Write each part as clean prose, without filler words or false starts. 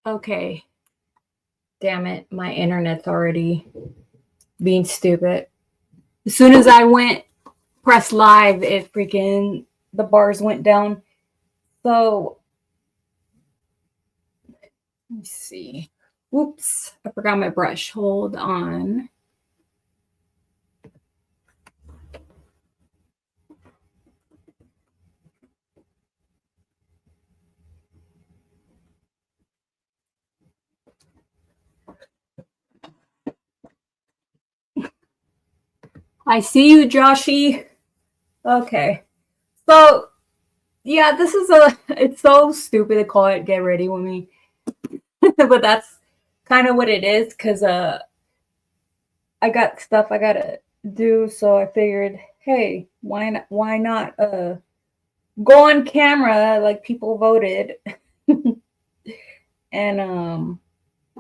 Okay. Damn it. My internet's already being stupid. As soon as I went press live, it freaking the bars went down. So let me see. Whoops. I forgot my brush. Hold on. I see you, Joshy. Okay. So yeah, this is it's so stupid to call it get ready with me. But that's kind of what it is, because I got stuff I gotta do, so I figured, hey, why not go on camera like people voted and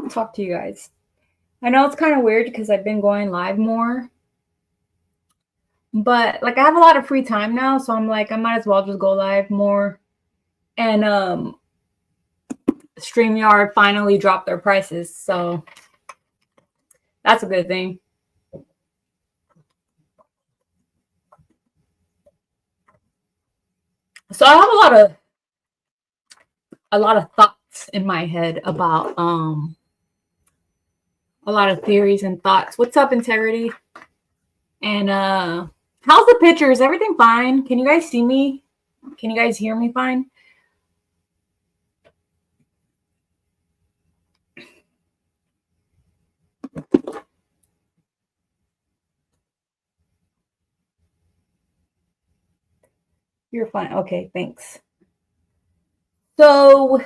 talk to you guys. I know it's kind of weird because I've been going live more, but like I have a lot of free time now, so I'm like I might as well just go live more. And StreamYard finally dropped their prices, so that's a good thing. So I have a lot of thoughts in my head about a lot of theories and thoughts. What's up, Integrity? And how's the picture? Is everything fine? Can you guys see me? Can you guys hear me fine? You're fine. Okay, thanks. So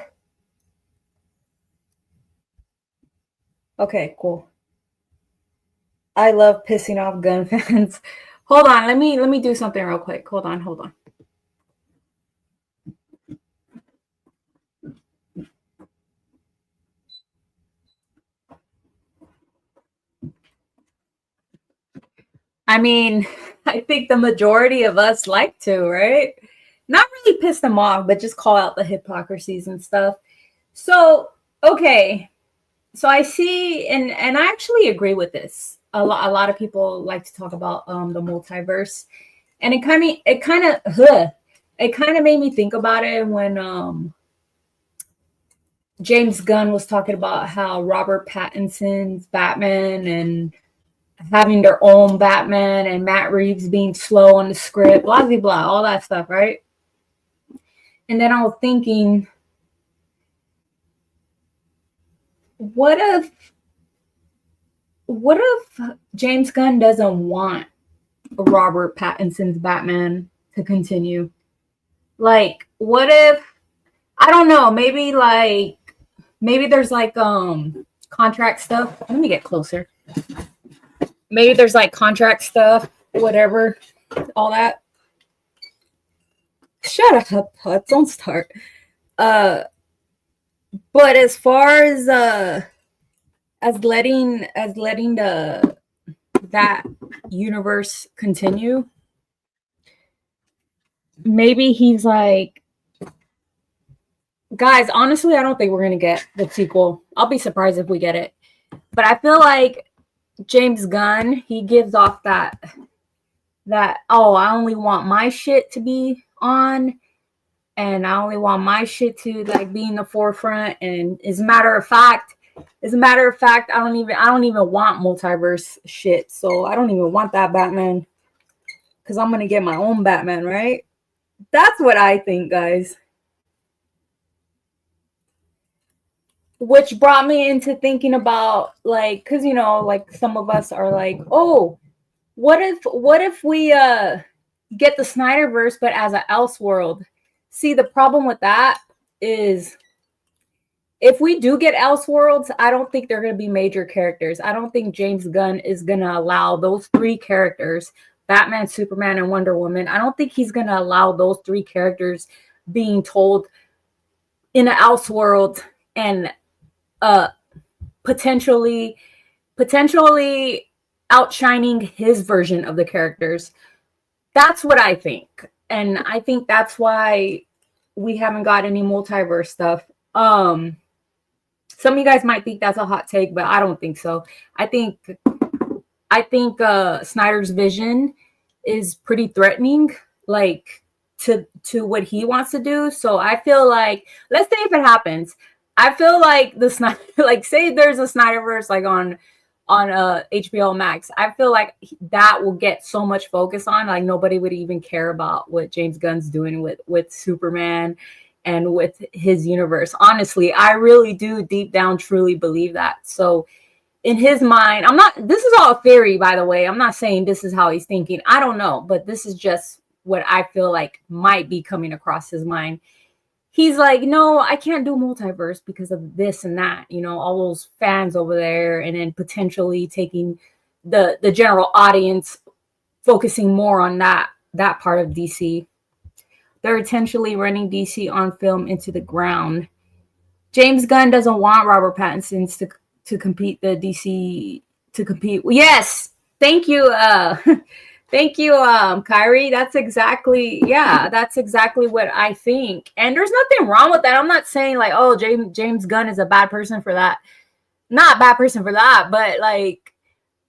okay, cool. I love pissing off gun fans. Hold on, let me do something real quick. Hold on. I mean, I think the majority of us like to, right? Not really piss them off, but just call out the hypocrisies and stuff. So, okay. So I see, and I actually agree with this. A lot of people like to talk about the multiverse, and it kind of made me think about it when James Gunn was talking about how Robert Pattinson's Batman and having their own Batman and Matt Reeves being slow on the script, blah blah blah, all that stuff, right? And then I was thinking, what if James Gunn doesn't want Robert Pattinson's Batman to continue? Like, what if, I don't know, maybe there's like contract stuff. Let me get closer. Maybe there's like contract stuff, whatever, all that. Shut up, Putz, don't start. Uh but as far as letting the that universe continue, maybe he's like, guys, honestly, I don't think we're gonna get the sequel. I'll be surprised if we get it. But I feel like James Gunn, he gives off that oh, I only want my shit to be on, and I only want my shit to like be in the forefront. And as a matter of fact, I don't even want multiverse shit. So I don't even want that Batman, because I'm gonna get my own Batman, right? That's what I think, guys. Which brought me into thinking about, like, because like some of us are like, oh, what if we get the Snyderverse but as an Elseworld? See, the problem with that is, if we do get Elseworlds, I don't think they're going to be major characters. I don't think James Gunn is going to allow those three characters, Batman, Superman, and Wonder Woman, I don't think he's going to allow those three characters being told in an Elseworld and uh potentially outshining his version of the characters. That's what I think. And I think that's why we haven't got any multiverse stuff. Some of you guys might think that's a hot take, but I don't think so. I think Snyder's vision is pretty threatening, like to what he wants to do. So I feel like, let's say if it happens, I feel like the Snyder, like say there's a Snyderverse like on HBO Max. I feel like that will get so much focus on, like nobody would even care about what James Gunn's doing with Superman and with his universe. Honestly, I really do deep down truly believe that. So in his mind, this is all theory, by the way. I'm not saying this is how he's thinking. I don't know, but this is just what I feel like might be coming across his mind. He's like, no, I can't do multiverse because of this and that, all those fans over there, and then potentially taking the general audience, focusing more on that part of DC. They're intentionally running DC on film into the ground. James Gunn doesn't want Robert Pattinson to compete the DC to compete. Yes, thank you, thank you, Kyrie. That's exactly what I think. And there's nothing wrong with that. I'm not saying like, oh, James Gunn is a bad person for that. Not a bad person for that, but like,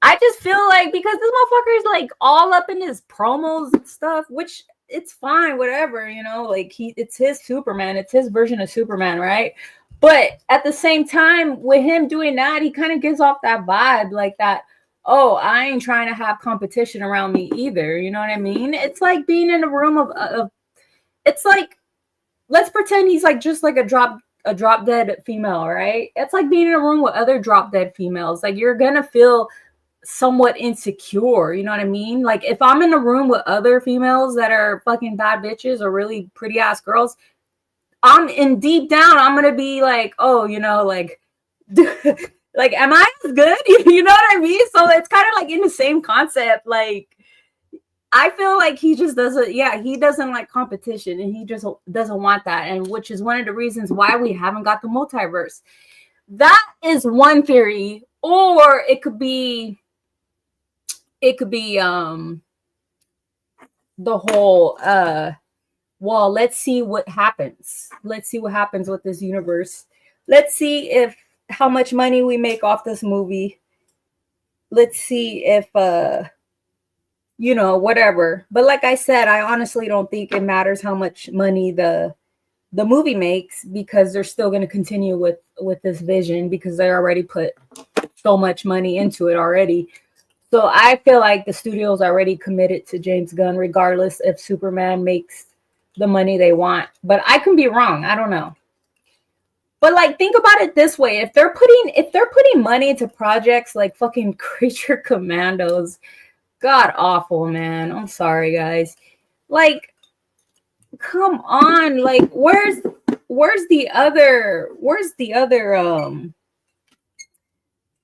I just feel like because this motherfucker is like all up in his promos and stuff, which it's fine, whatever, like it's his Superman, it's his version of Superman, right? But at the same time, with him doing that, he kind of gives off that vibe, like that, oh, I ain't trying to have competition around me either. You know what I mean? It's like being in a room of it's like, let's pretend he's like just like a drop dead female, right? It's like being in a room with other drop dead females. Like you're gonna feel somewhat insecure, you know what I mean? Like if I'm in a room with other females that are fucking bad bitches or really pretty ass girls, I'm in deep down, I'm gonna be like, oh, like like am I as good? You know what I mean? So it's kind of like in the same concept. Like I feel like he just doesn't, he doesn't like competition, and he just doesn't want that, and which is one of the reasons why we haven't got the multiverse. That is one theory. Or it could be the whole well, let's see what happens. Let's see what happens with this universe. Let's see if how much money we make off this movie. Let's see if whatever. But like I said, I honestly don't think it matters how much money the movie makes, because they're still going to continue with this vision, because they already put so much money into it already. So I feel like the studio's already committed to James Gunn, regardless if Superman makes the money they want. But I can be wrong. I don't know. But like, think about it this way: if they're putting money into projects like fucking Creature Commandos, god awful, man. I'm sorry, guys. Like, come on. Like, where's the other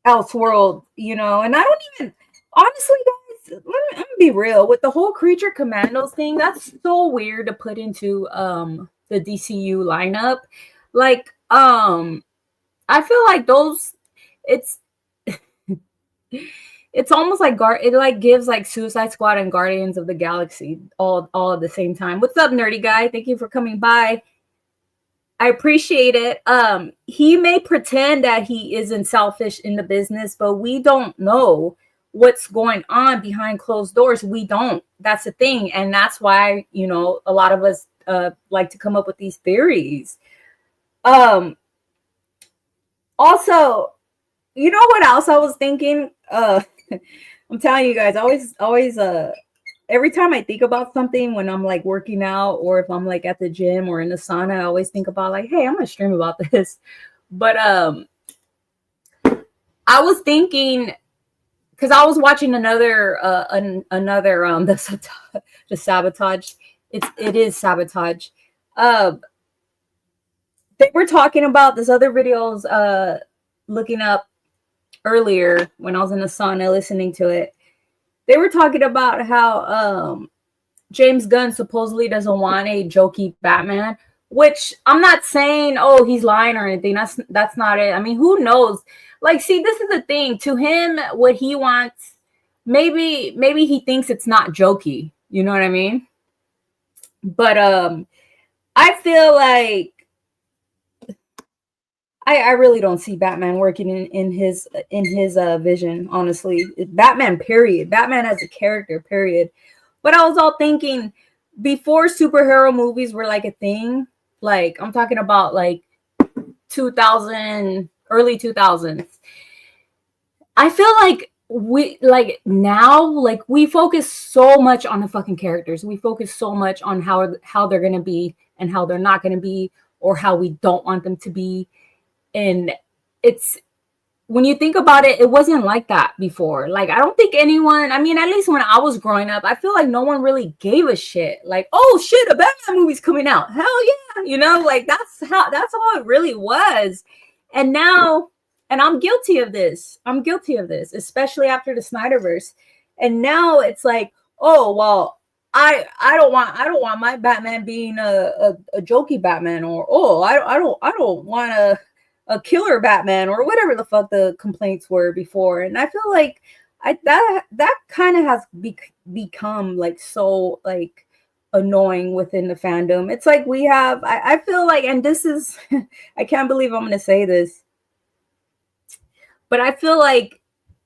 Elseworld? And I don't even, honestly, guys, let me be real with the whole Creature Commandos thing. That's so weird to put into the DCU lineup. Like, I feel like those, it's it's almost like it like gives like Suicide Squad and Guardians of the Galaxy all at the same time. What's up, nerdy guy? Thank you for coming by. I appreciate it. He may pretend that he isn't selfish in the business, but we don't know what's going on behind closed doors. We don't. That's the thing. And that's why, a lot of us like to come up with these theories. Also, you know what else I was thinking? I'm telling you guys, always every time I think about something when I'm like working out, or if I'm like at the gym or in the sauna, I always think about like, hey, I'm gonna stream about this. But I was thinking, because I was watching another the Sabotage. It is Sabotage. They were talking about this other videos looking up earlier when I was in the sauna listening to it. They were talking about how James Gunn supposedly doesn't want a jokey Batman, which I'm not saying, oh, he's lying or anything. That's not it. I mean, who knows? Like, see, this is the thing. To him, what he wants, maybe he thinks it's not jokey. You know what I mean? But I feel like I really don't see Batman working in his vision, honestly. Batman, period. Batman as a character, period. But I was all thinking, before superhero movies were like a thing, like I'm talking about like 2000, early 2000s. I feel like we like now, like we focus so much on the fucking characters. We focus so much on how they're gonna be and how they're not gonna be, or how we don't want them to be. And it's, when you think about it, it wasn't like that before. Like, I don't think anyone, I mean, at least when I was growing up, I feel like no one really gave a shit. Like, oh shit, a Batman movie's coming out. Hell yeah. You know, like that's how it really was. And now, and I'm guilty of this. I'm guilty of this, especially after the Snyderverse. And now it's like, oh, well, I don't want my Batman being a jokey Batman, or oh, I don't want a killer Batman, or whatever the fuck the complaints were before. And I feel like that kind of has become like so like annoying within the fandom. It's like we have, I feel like, and this is I can't believe I'm gonna say this, but I feel like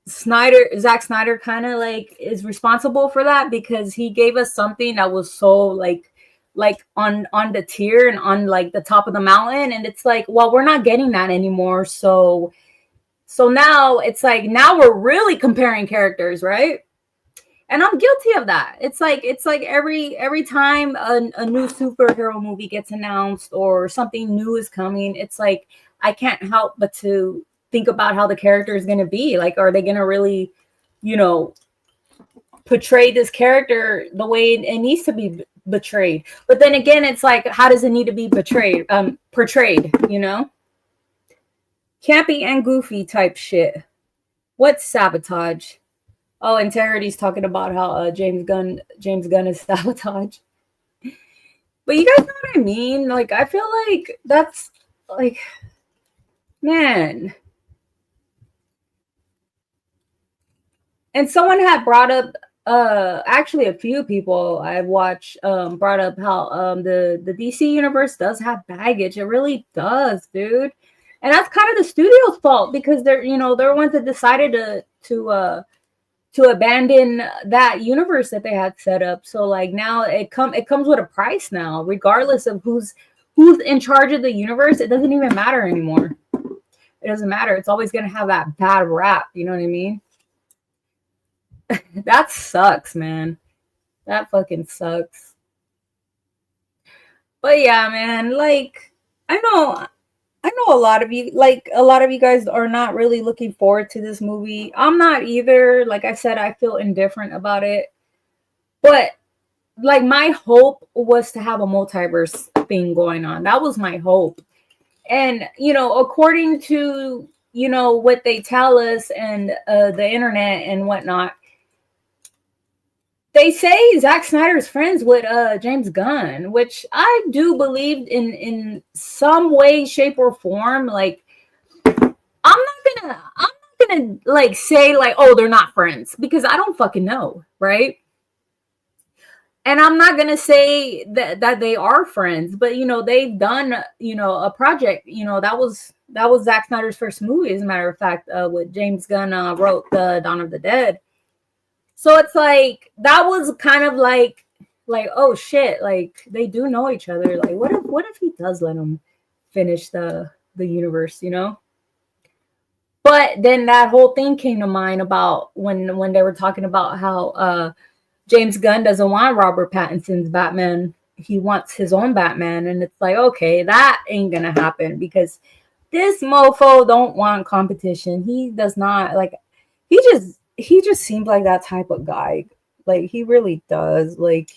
Zack Snyder kind of like is responsible for that, because he gave us something that was so like on the tier and on like the top of the mountain, and it's like, well, we're not getting that anymore. So now it's like, now we're really comparing characters, right? And I'm guilty of that. It's like every time a new superhero movie gets announced or something new is coming, it's like I can't help but to think about how the character is going to be. Like, are they going to really, you know, portray this character the way it needs to be betrayed? But then again, it's like, how does it need to be portrayed, you know? Campy and goofy type shit. What's sabotage? Oh, Integrity's talking about how James Gunn is sabotage. But you guys know what I mean? Like, I feel like that's like, man. And someone had brought up, actually a few people I've watched brought up how the DC universe does have baggage. It really does, dude. And that's kind of the studio's fault, because they're ones that decided to abandon that universe that they had set up. So like now it comes with a price now, regardless of who's in charge of the universe. It doesn't even matter anymore. It doesn't matter. It's always gonna have that bad rap. You know what I mean? That sucks, man. That fucking sucks. But yeah, man, like I know a lot of you guys are not really looking forward to this movie. I'm not either. Like I said, I feel indifferent about it. But like, my hope was to have a multiverse thing going on. That was my hope. And according to what they tell us, and the internet and whatnot, they say Zack Snyder's friends with James Gunn, which I do believe in some way, shape, or form. Like, I'm not gonna like say like, oh, they're not friends, because I don't fucking know, right? And I'm not gonna say that they are friends, but they've done a project. That was Zack Snyder's first movie, as a matter of fact, with James Gunn wrote the Dawn of the Dead. So it's like, that was kind of like, oh shit, like they do know each other. Like, what if he does let him finish the universe, But then that whole thing came to mind about when they were talking about how James Gunn doesn't want Robert Pattinson's Batman. He wants his own Batman. And it's like, okay, that ain't gonna happen, because this mofo don't want competition. He does not, like, he just seems like that type of guy. Like, he really does. Like,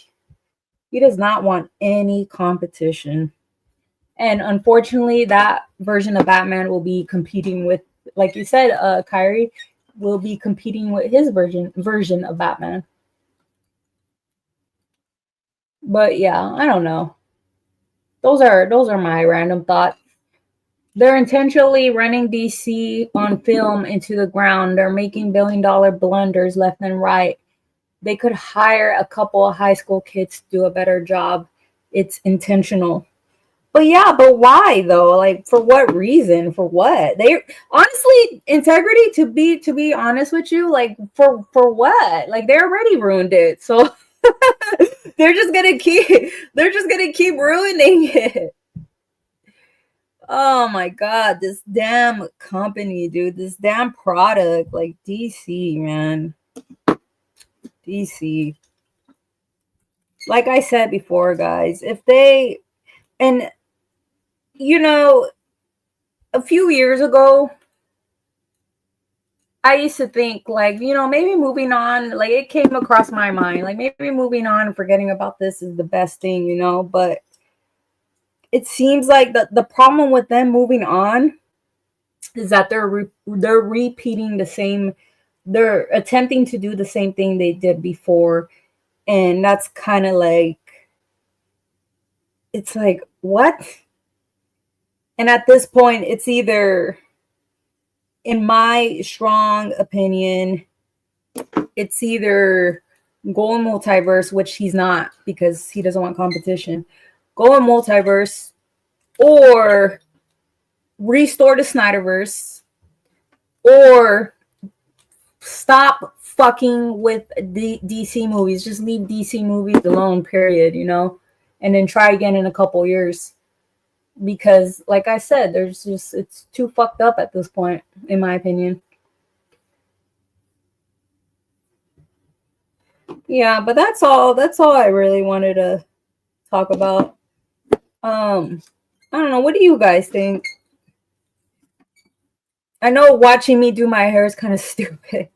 he does not want any competition. And unfortunately, that version of Batman will be competing with, like you said, Kyrie, will be competing with his version of Batman. But yeah, I don't know. Those are my random thoughts. They're intentionally running DC on film into the ground. They're making billion-dollar blunders left and right. They could hire a couple of high school kids to do a better job. It's intentional. But yeah, but why though? Like for what reason? For what? They honestly, integrity, to be honest with you, like for what? Like they already ruined it. So they're just gonna keep ruining it. Oh my god, this damn company, dude. This damn product, like DC, man. DC. Like I said before, guys, if they and you know, a few years ago, I used to think like, maybe moving on, like it came across my mind, like maybe moving on and forgetting about this is the best thing, but it seems like the problem with them moving on is that they're repeating the same, they're attempting to do the same thing they did before, and that's kind of like, it's like, what? And at this point, it's either, in my strong opinion, it's either go in multiverse, which he's not because he doesn't want competition. Go in multiverse, or restore the Snyderverse, or stop fucking with the DC movies. Just leave DC movies alone, period, and then try again in a couple years. Because, like I said, it's too fucked up at this point, in my opinion. Yeah, but that's all I really wanted to talk about. I don't know, what do you guys think? I know watching me do my hair is kind of stupid.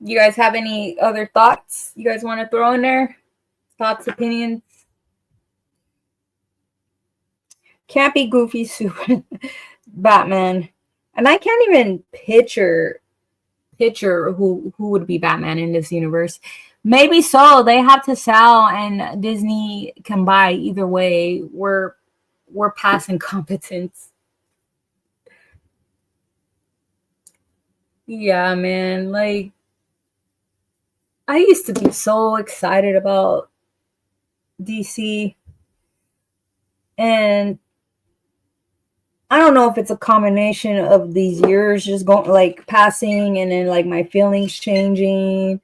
You guys have any other thoughts you guys want to throw in there? Thoughts, opinions? Can't be Goofy super Batman. And I can't even picture who would be Batman in this universe. Maybe so. They have to sell and Disney can buy. Either way, we're past incompetence. Yeah, man. Like, I used to be so excited about DC, and I don't know if it's a combination of these years just going, like, passing, and then like my feelings changing,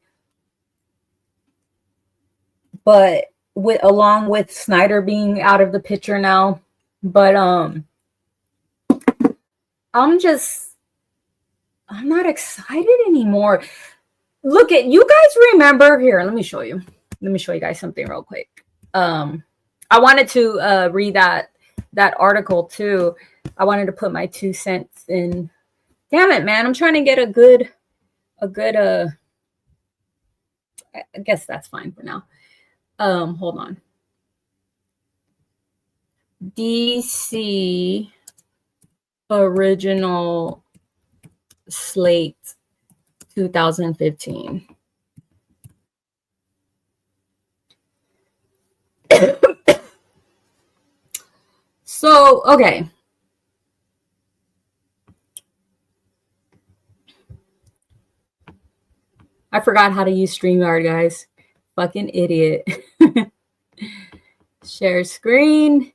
but along with Snyder being out of the picture now. But I'm not excited anymore. Look, at you guys remember here, let me show you guys something real quick. I wanted to read that article too. I wanted to put my 2 cents in. Damn it, man. I'm trying to get a good I guess that's fine for now. Hold on. DC original slate 2015. So, okay. I forgot how to use StreamYard, guys. Fucking idiot. Share screen.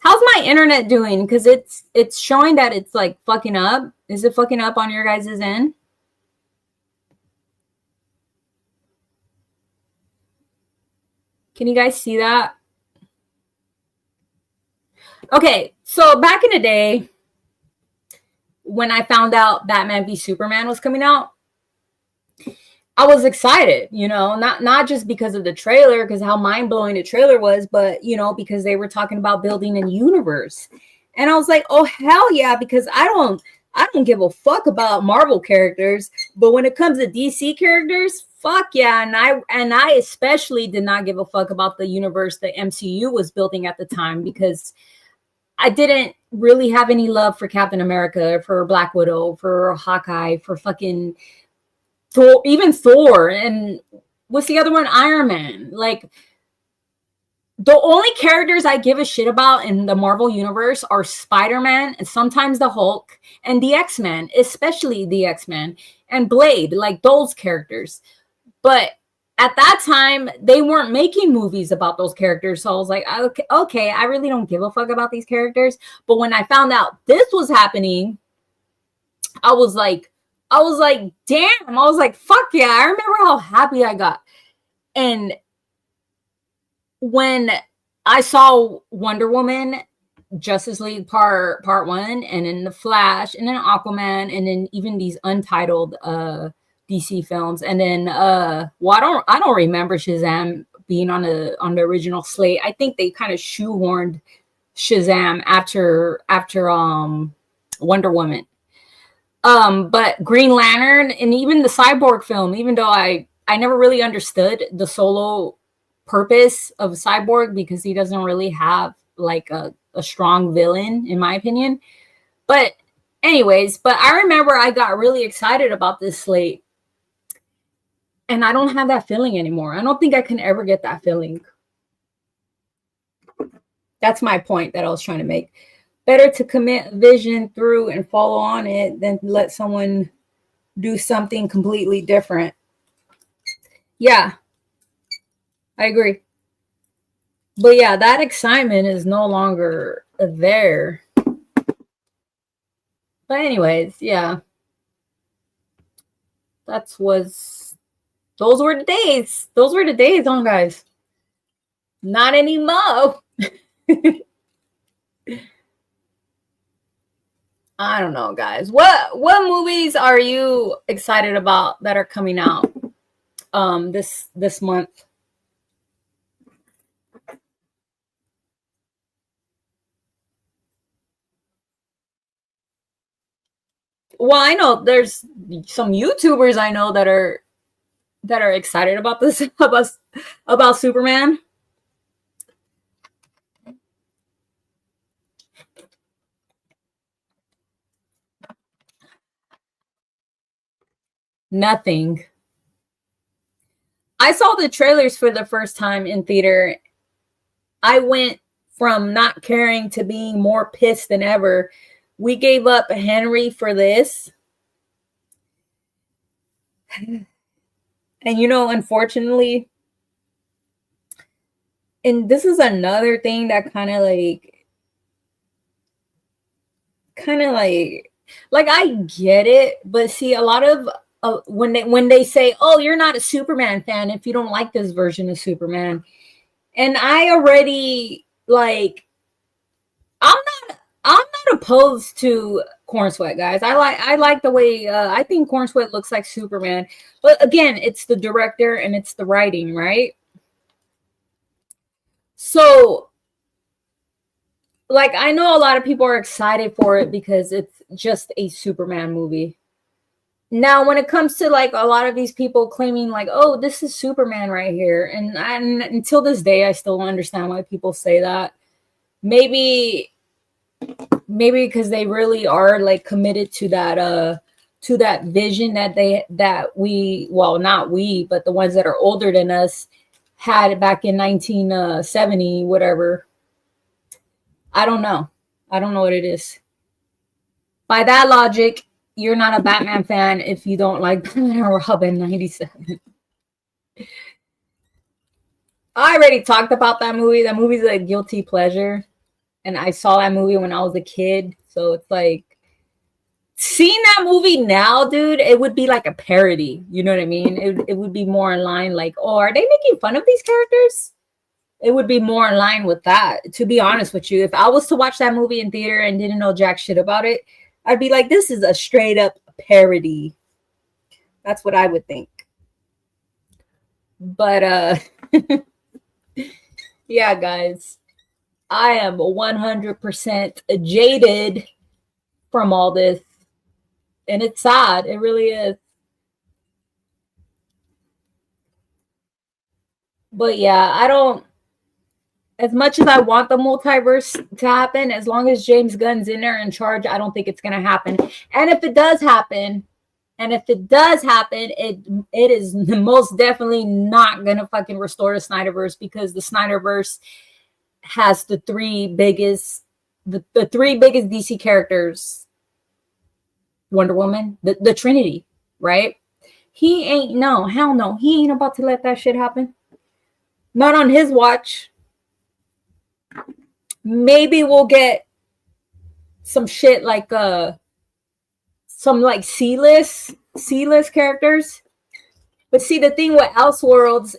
How's my internet doing? Because it's showing that it's like fucking up. Is it fucking up on your guys' end? Can you guys see that? Okay, so back in the day, when I found out Batman v Superman was coming out, I was excited, not just because of the trailer, because how mind-blowing the trailer was, but, because they were talking about building a universe. And I was like, oh, hell yeah, because I don't give a fuck about Marvel characters, but when it comes to DC characters, fuck yeah. And I especially did not give a fuck about the universe the MCU was building at the time, because I didn't really have any love for Captain America, for Black Widow, for Hawkeye, for fucking Thor, even Thor, and what's the other one? Iron Man. Like, the only characters I give a shit about in the Marvel universe are Spider-Man and sometimes the Hulk and the X-Men, especially the X-Men and Blade, like those characters. But at that time, they weren't making movies about those characters. So I was like, okay, I really don't give a fuck about these characters. But when I found out this was happening, I was like, damn. I was like, fuck yeah. I remember how happy I got. And when I saw Wonder Woman, Justice League part 1, and then the Flash, and then Aquaman, and then even these untitled DC films, and then well, I don't remember Shazam being on the original slate. I think they kind of shoehorned Shazam after Wonder Woman. But Green Lantern and even the Cyborg film, even though I never really understood the solo purpose of Cyborg, because he doesn't really have like a strong villain, in my opinion. But anyways, but I remember I got really excited about this slate. And I don't have that feeling anymore. I don't think I can ever get that feeling. That's my point that I was trying to make. Better to commit vision through and follow on it than let someone do something completely different. Yeah, I agree. But yeah, that excitement is no longer there. But anyways, yeah. Those were the days. Those were the days, huh, guys? Not anymore. I don't know, guys. What movies are you excited about that are coming out this month? Well, I know there's some YouTubers I know that are excited about this about Superman. Nothing. I saw the trailers for the first time in theater. I went from not caring to being more pissed than ever. We gave up Henry for this. And unfortunately, and this is another thing that kind of like I get it, but see, a lot of when they say, "Oh, you're not a Superman fan if you don't like this version of Superman," and I already I'm not opposed to Corn Sweat, guys. I like the way I think Corn Sweat looks like Superman, but again, it's the director and it's the writing, right? So, I know a lot of people are excited for it because it's just a Superman movie. Now, when it comes to a lot of these people claiming oh, this is Superman right here, and until this day, I still don't understand why people say that. Maybe because they really are committed to that vision that we, well, not we, but the ones that are older than us had back in 1970, whatever. I don't know what it is. By that logic, you're not a Batman fan if you don't like Batman or Robin 97. I already talked about that movie. That movie's a guilty pleasure. And I saw that movie when I was a kid. So it's seeing that movie now, dude, it would be like a parody. You know what I mean? It would be more in line oh, are they making fun of these characters? It would be more in line with that, to be honest with you. If I was to watch that movie in theater and didn't know jack shit about it, I'd be like, this is a straight up parody. That's what I would think. But yeah, guys, I am 100% jaded from all this. And it's sad. It really is. But yeah, I don't, as much as I want the multiverse to happen, as long as James Gunn's in there in charge, I don't think it's going to happen. And if it does happen, it is most definitely not going to fucking restore the Snyderverse, because the Snyderverse has the three biggest DC characters. Wonder Woman, the Trinity, right? He ain't, no, hell no. He ain't about to let that shit happen. Not on his watch. Maybe we'll get some shit like some like C-list characters. But see, the thing with Elseworlds,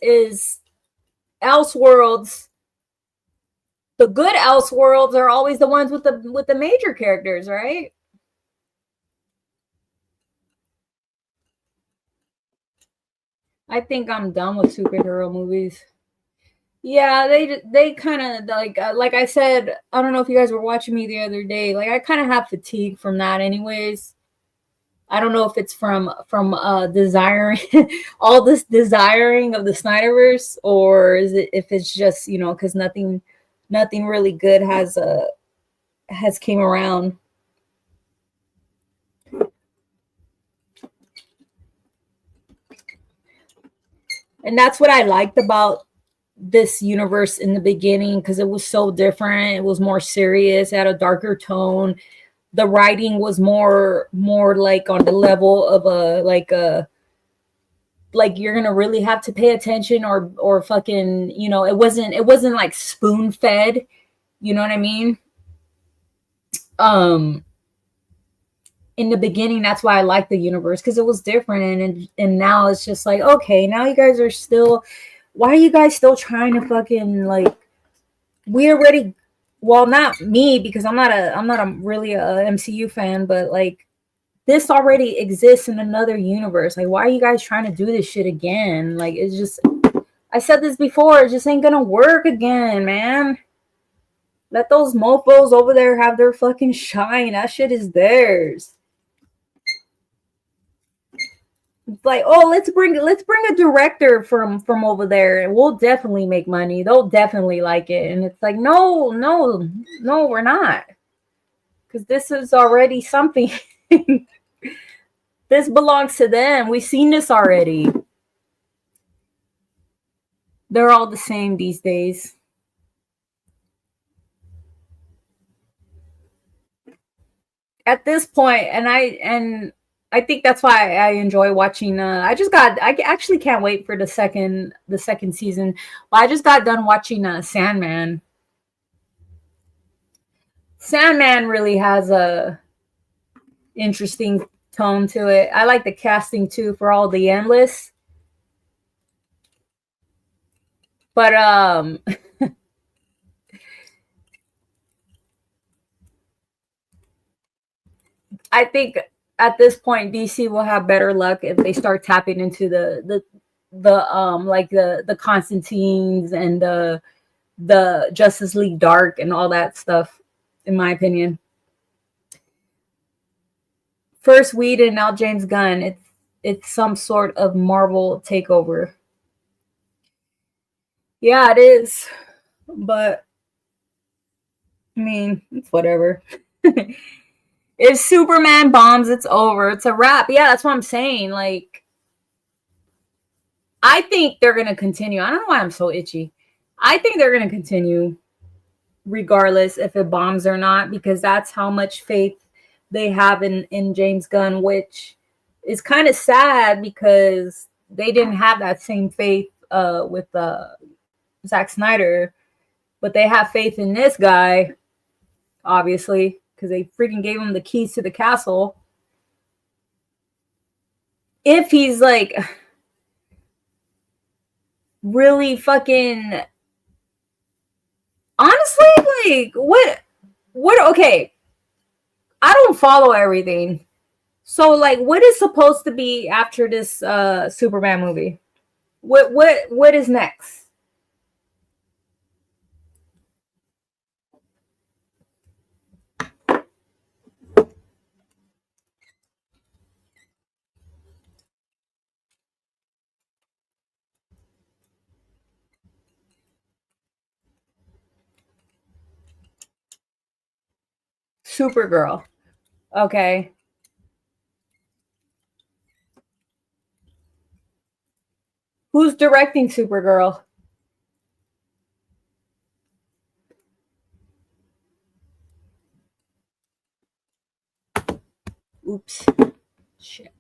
the good Elseworlds are always the ones with the major characters, right? I think I'm done with superhero movies. Yeah, they kind of like I said. I don't know if you guys were watching me the other day. Like I kind of have fatigue from that, anyways. I don't know if it's from desiring all this desiring of the Snyderverse, or is it if it's just because nothing really good has came around. And that's what I liked about this universe in the beginning, because it was so different. It was more serious, it had a darker tone. The writing was more like on the level of like you're gonna really have to pay attention, or fucking it wasn't like spoon fed. You know what I mean? um in the beginning, that's why I like the universe, because it was different, and now it's just like, okay, now you guys are still, why are you guys still trying to fucking like, we already, well, not me, because I'm not a really a MCU fan, but like this already exists in another universe. Like, why are you guys trying to do this shit again? Like, it's just, I said this before, it just ain't gonna work again, man. Let those mofos over there have their fucking shine. That shit is theirs. It's like, oh, let's bring a director from over there, and we'll definitely make money. They'll definitely like it. And it's like, no, no, no, we're not, because this is already something. This belongs to them. We've seen this already. They're all the same these days. At this point, and I think that's why I enjoy watching. I actually can't wait for the second season. Well, I just got done watching Sandman. Sandman really has a interesting tone to it. I like the casting too for all the endless, but I think at this point DC will have better luck if they start tapping into the like the Constantines and the Justice League Dark and all that stuff, in my opinion. First Whedon, now James Gunn. It's some sort of Marvel takeover. Yeah, it is. But I mean, it's whatever. If Superman bombs, it's over. It's a wrap. Yeah, that's what I'm saying. Like, I think they're gonna continue. I don't know why I'm so itchy. I think they're gonna continue regardless if it bombs or not, because that's how much faith they have in James Gunn, which is kind of sad because they didn't have that same faith with Zack Snyder, but they have faith in this guy, obviously, because they freaking gave him the keys to the castle. If he's like really fucking, honestly, like what okay, I don't follow everything. So like, what is supposed to be after this Superman movie? What is next? Supergirl. Okay. Who's directing Supergirl? Oops. Shit.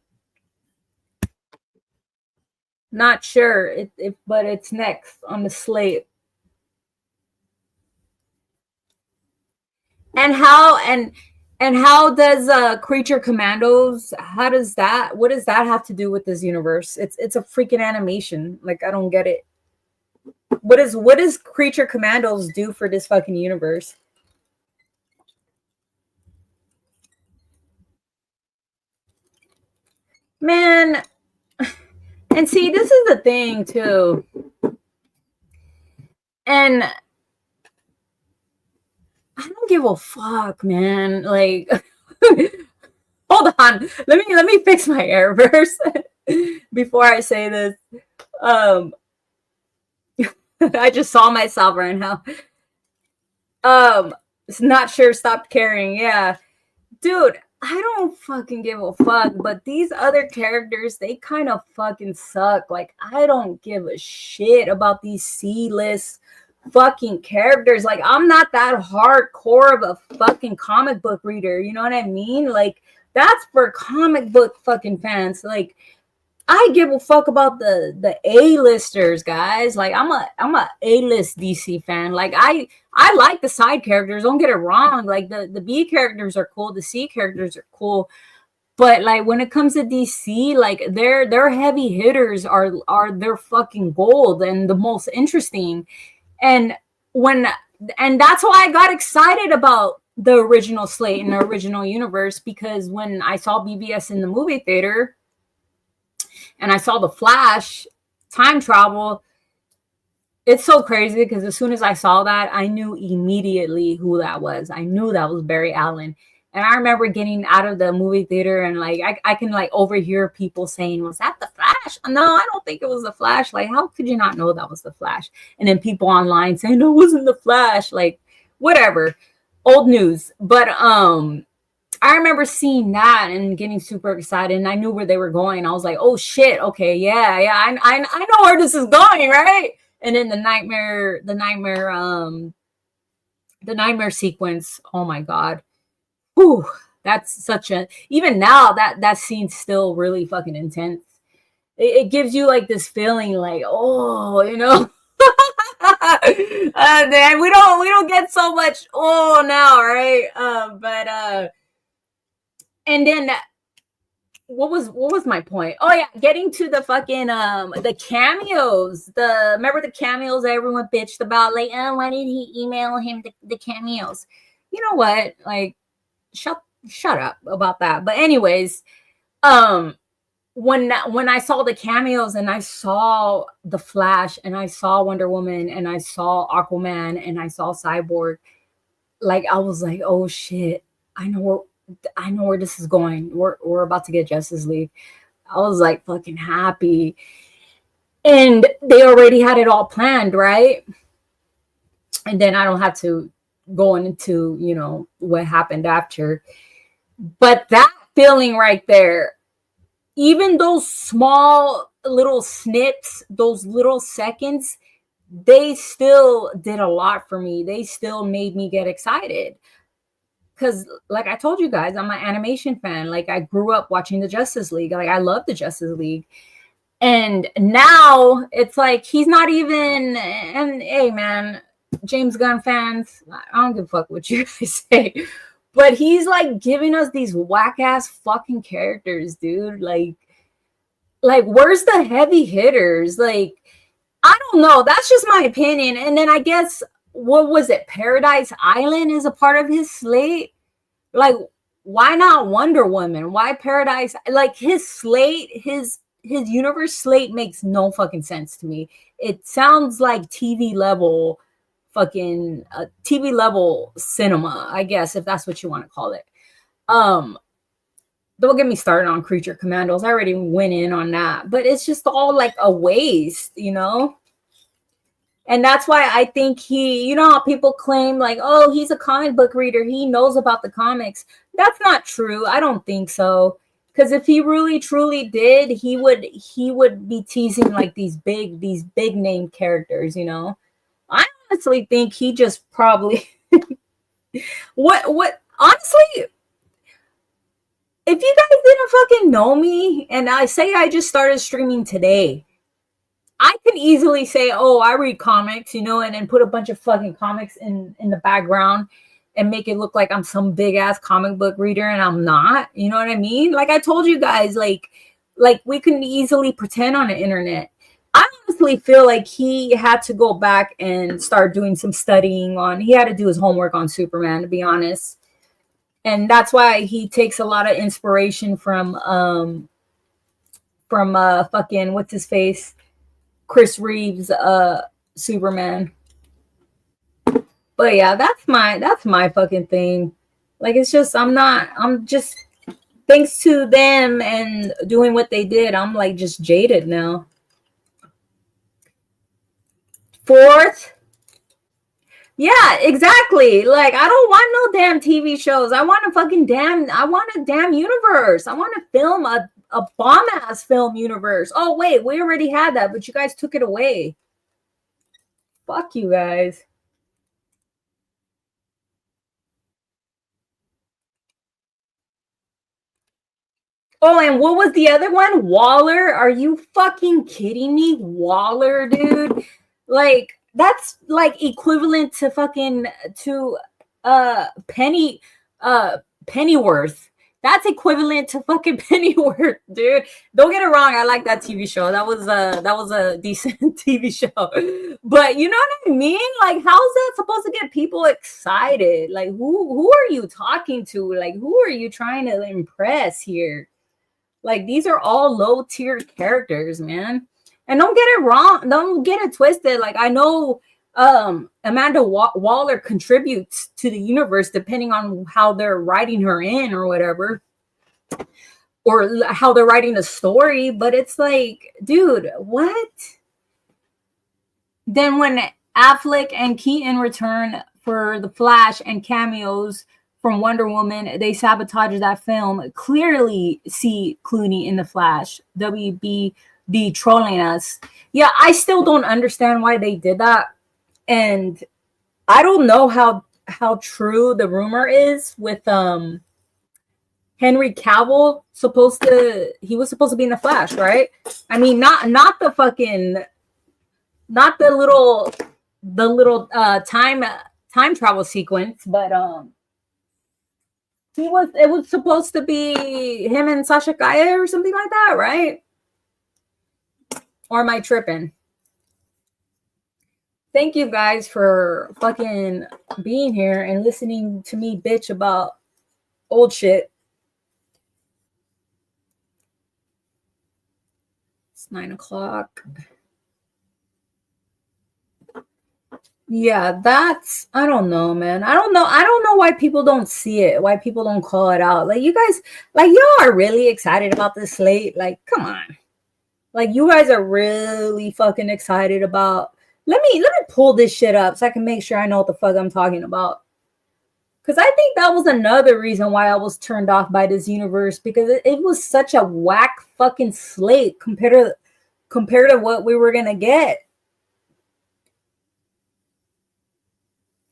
Not sure, but it's next on the slate. And how does Creature Commandos? How does that? What does that have to do with this universe? It's a freaking animation. Like I don't get it. What does Creature Commandos do for this fucking universe? Man, and see, this is the thing too. And I don't give a fuck, man. Like hold on. Let me fix my error verse before I say this. Um I just saw myself right now. Not sure, stopped caring. Yeah. Dude, I don't fucking give a fuck, but these other characters, they kind of fucking suck. Like, I don't give a shit about these C-list fucking characters. Like, I'm not that hardcore of a fucking comic book reader. You know what I mean? Like, that's for comic book fucking fans. Like, I give a fuck about the A-listers, guys. Like I'm a A-list DC fan. Like I like the side characters, don't get it wrong. Like the B characters are cool, the C characters are cool. But like when it comes to DC, like their heavy hitters are their fucking gold and the most interesting. And when and that's why I got excited about the original slate in the original universe, because when I saw BBS in the movie theater and I saw the Flash time travel, it's so crazy because as soon as I saw that, I knew immediately who that was. I knew that was Barry Allen. And I remember getting out of the movie theater and like I can like overhear people saying, "Was that the Flash?" No, I don't think it was the Flash. Like, how could you not know that was the Flash? And then people online saying, "No, it wasn't the Flash." Like, whatever. Old news. But I remember seeing that and getting super excited, and I knew where they were going. I was like, "Oh shit, okay, yeah, I know where this is going, right?" And then the nightmare sequence. Oh my god, whew, that's such a. Even now, that scene's still really fucking intense. It gives you like this feeling, like, oh, you know. Man, we don't get so much oh now, right? But and then what was my point? Oh yeah, getting to the fucking the cameos. Remember the cameos that everyone bitched about, like, oh, why did he email him the cameos? You know what? Like, shut up about that. But anyways, um when I saw the cameos and I saw the Flash and I saw Wonder Woman and I saw Aquaman and I saw Cyborg, like I was like, oh shit, I know where this is going. We're about to get Justice League. I was like fucking happy. And they already had it all planned, right? And then I don't have to go into, what happened after. But that feeling right there, even those small little snips, those little seconds, they still did a lot for me. They still made me get excited. Because like I told you guys, I'm an animation fan. Like I grew up watching the Justice League. Like I love the Justice League. And now it's like he's not even, and hey man, James Gunn fans, I don't give a fuck what you guys say. But he's like giving us these whack ass fucking characters, dude. Like where's the heavy hitters? Like, I don't know. That's just my opinion. And then I guess, what was it? Paradise Island is a part of his slate. Like, why not Wonder Woman? Why Paradise? Like his slate, his universe slate makes no fucking sense to me. It sounds like TV level fucking TV level cinema, I guess, if that's what you want to call it. Don't get me started on Creature Commandos. I already went in on that, but it's just all like a waste, And that's why I think how people claim like, oh, he's a comic book reader, he knows about the comics. That's not true. I don't think so. Because if he really truly did, he would be teasing like these big name characters, I honestly think he just probably what honestly, if you guys didn't fucking know me and I say I just started streaming today, I could easily say, "Oh, I read comics," and then put a bunch of fucking comics in the background and make it look like I'm some big ass comic book reader, and I'm not. You know what I mean? Like I told you guys, like we can easily pretend on the internet. I honestly feel like he had to go back and start doing some studying on. He had to do his homework on Superman, to be honest, and that's why he takes a lot of inspiration from fucking what's his face, Chris Reeves, Superman. But yeah, that's my fucking thing. Like it's just I'm just thanks to them and doing what they did, I'm like just jaded now. Fourth, yeah, exactly. Like I don't want no damn TV shows. I want a damn universe. I want to film a bomb ass film universe. Oh wait, we already had that, but you guys took it away. Fuck you guys. Oh, and what was the other one? Waller? Are you fucking kidding me? Waller, dude. Like that's like equivalent to fucking to Pennyworth. That's equivalent to fucking Pennyworth, dude. Don't get it wrong. I like that TV show. That was a decent TV show. But you know what I mean? Like, how's that supposed to get people excited? Like, who are you talking to? Like, who are you trying to impress here? Like these are all low tier characters, man. And don't get it wrong, don't get it twisted. Like I know Amanda Waller contributes to the universe depending on how they're writing her in or whatever, or how they're writing the story. But it's like, dude, what? Then when Affleck and Keaton return for the Flash and cameos from Wonder Woman, they sabotage that film. Clearly see Clooney in the Flash. WB trolling us. Yeah, I still don't understand why they did that. And I don't know how true the rumor is with Henry Cavill he was supposed to be in the Flash, right? I mean, not the fucking not the little time travel sequence, but it was supposed to be him and Sasha Kaya or something like that, right? Or am I tripping? Thank you guys for fucking being here and listening to me bitch about old shit. It's 9 o'clock. Yeah, that's I don't know, man. I don't know why people don't see it, why people don't call it out. Like you guys, like y'all are really excited about this slate. Like, come on. Like you guys are really fucking excited about. Let me pull this shit up so I can make sure I know what the fuck I'm talking about. Cause I think that was another reason why I was turned off by this universe, because it was such a whack fucking slate compared to what we were gonna get.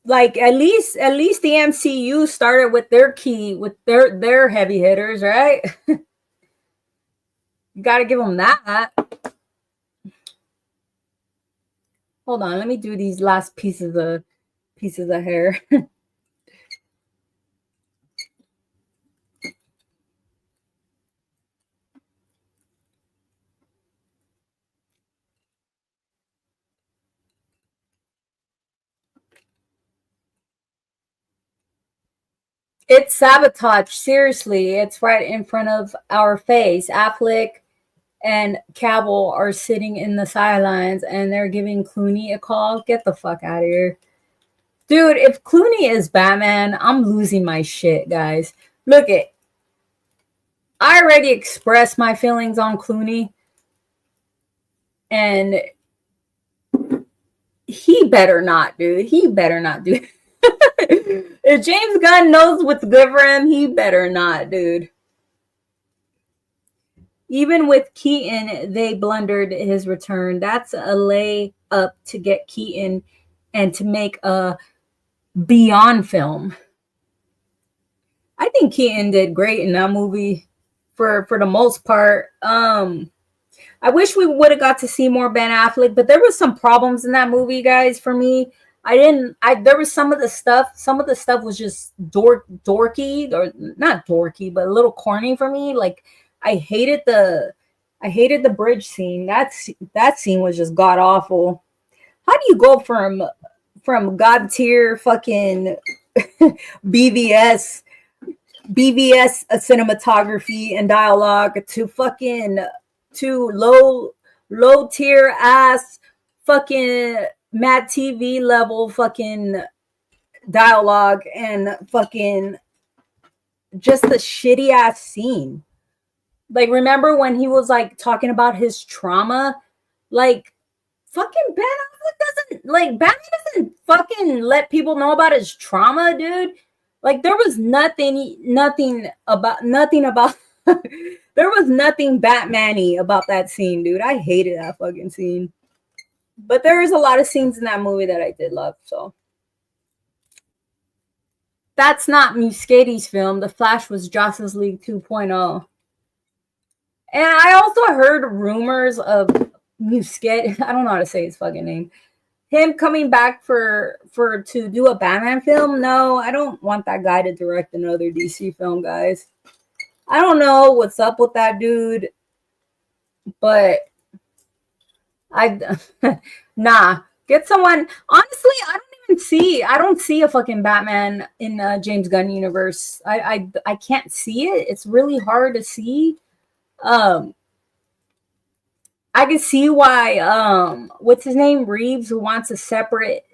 Like at least the MCU started with their heavy hitters, right? You got to give them that. Hold on, let me do these last pieces of hair. It's sabotage. Seriously, it's right in front of our face. Affleck and Cavill are sitting in the sidelines and they're giving Clooney a call. Get the fuck out of here. Dude, if Clooney is Batman, I'm losing my shit, guys. Look it. I already expressed my feelings on Clooney, and he better not, dude. He better not do if James Gunn knows what's good for him, he better not, dude. Even with Keaton, they blundered his return. That's a lay up to get Keaton and to make a Beyond film. I think Keaton did great in that movie for the most part. I I wish we would have got to see more Ben Affleck, but there was some problems in that movie, guys. For me, I didn't. I there was some of the stuff. Some of the stuff was just dorky, or not dorky, but a little corny for me. Like I hated the, I hated the bridge scene. That scene was just god awful. How do you go from god tier fucking BVS cinematography and dialogue to fucking to low tier ass fucking Mad TV level fucking dialogue and fucking just the shitty ass scene. Like, remember when he was like talking about his trauma? Like, fucking Ben Affleck doesn't, like, Batman doesn't fucking let people know about his trauma, dude. Like, there was nothing about there was nothing Batman-y about that scene, dude. I hated that fucking scene. But there is a lot of scenes in that movie that I did love, so. That's not Muschietti's film. The Flash was Justice League 2.0. And I also heard rumors of Muschietti. I don't know how to say his fucking name. Him coming back for to do a Batman film. No, I don't want that guy to direct another DC film, guys. I don't know what's up with that dude, but I nah. Get someone. Honestly, I don't see a fucking Batman in James Gunn universe. I can't see it. It's really hard to see. Um, I can see why what's his name, Reeves, who wants a separate,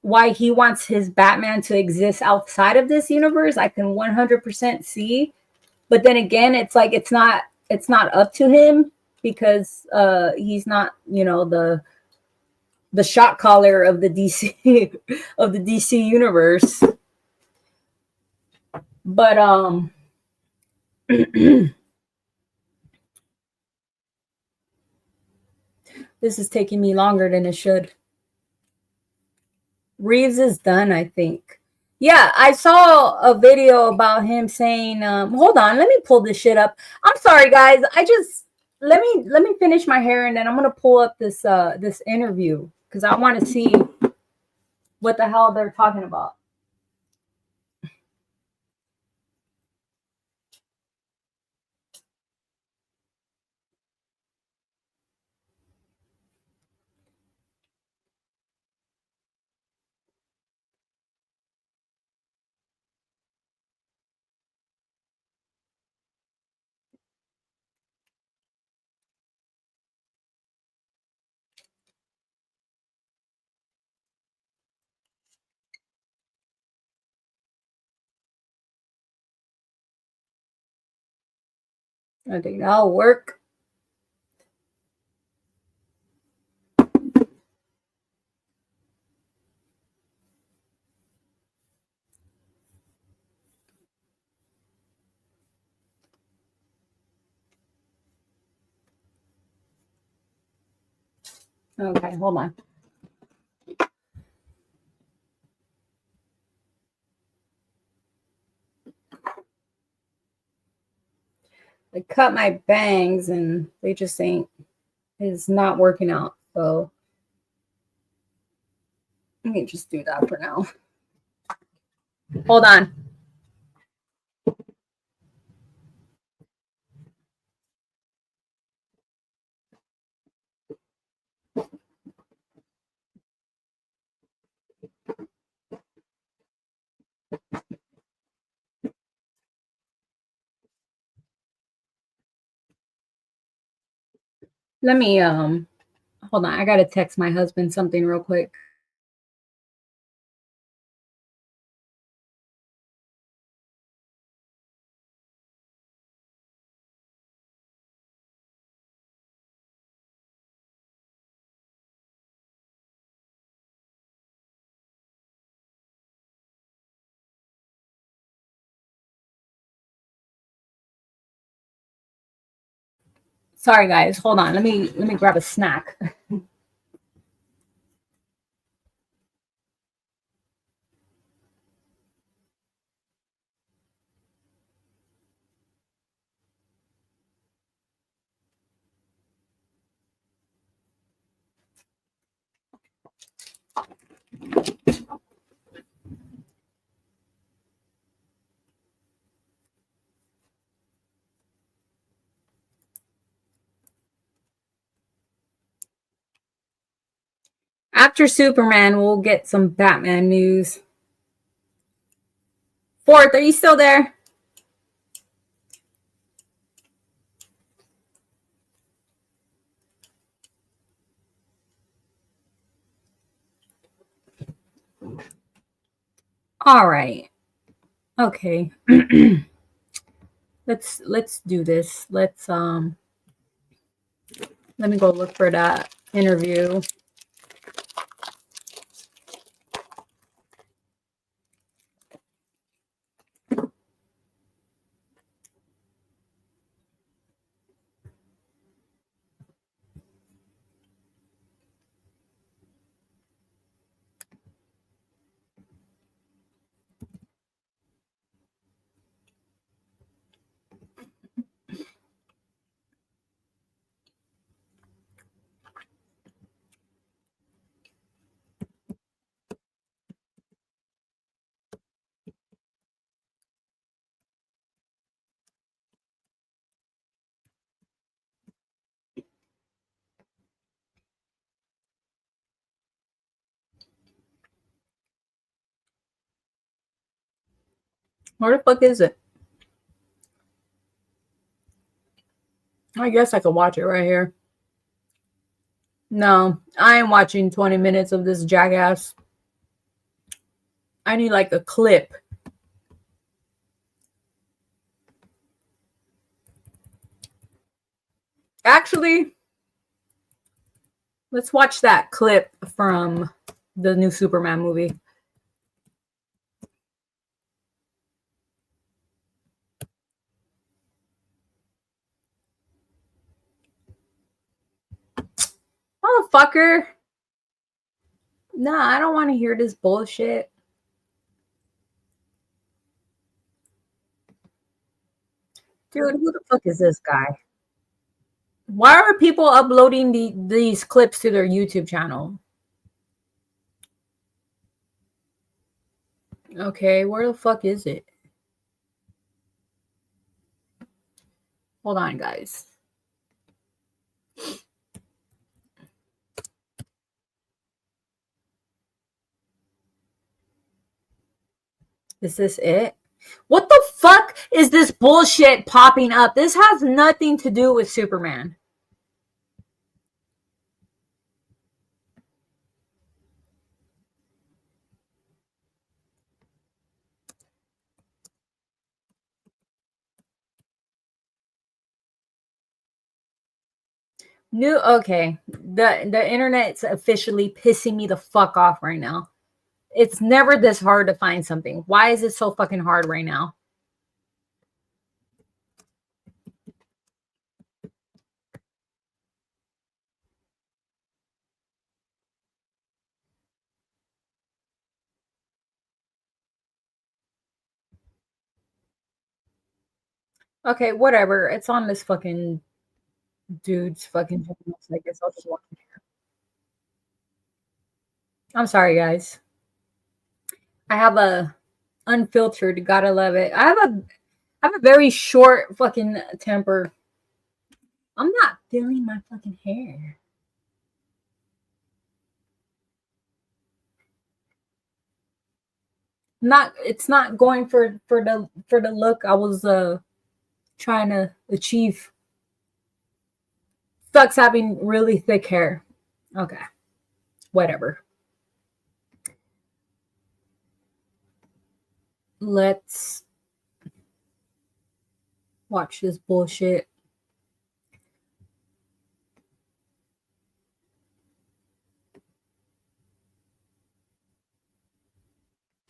why he wants his Batman to exist outside of this universe. I can 100% see. But then again, it's like it's not up to him because he's not, you know, the shot caller of the DC of the DC universe. But this is taking me longer than it should. Reeves is done, I think. Yeah, I saw a video about him saying, hold on, let me pull this shit up. I'm sorry, guys. I just let me finish my hair and then I'm gonna pull up this interview because I want to see what the hell they're talking about. I think that'll work. Okay, hold on. I cut my bangs and they just ain't, it's not working out. So let me just do that for now. Hold on. Let me hold on. I gotta text my husband something real quick. Sorry guys, hold on. Let me grab a snack. after Superman, we'll get some Batman news. Fourth, are you still there? All right. Okay. let's do this. Let me go look for that interview. Where the fuck is it? I guess I could watch it right here. No, I am watching 20 minutes of this jackass. I need like a clip. Actually, let's watch that clip from the new Superman movie. Motherfucker. Nah, I don't want to hear this bullshit. Dude, who the fuck is this guy? Why are people uploading these clips to their YouTube channel? Okay, where the fuck is it? Hold on, guys. Is this it? What the fuck is this bullshit popping up? This has nothing to do with Superman. Okay. The internet's officially pissing me the fuck off right now. It's never this hard to find something. Why is it so fucking hard right now? Okay, whatever. It's on this fucking dude's fucking channel, so I guess I'll just watch it. I'm sorry, guys. I have a unfiltered, gotta love it. I have a very short fucking temper. I'm not feeling my fucking hair. It's not going for the look I was trying to achieve. Sucks having really thick hair. Okay. Whatever. Let's watch this bullshit.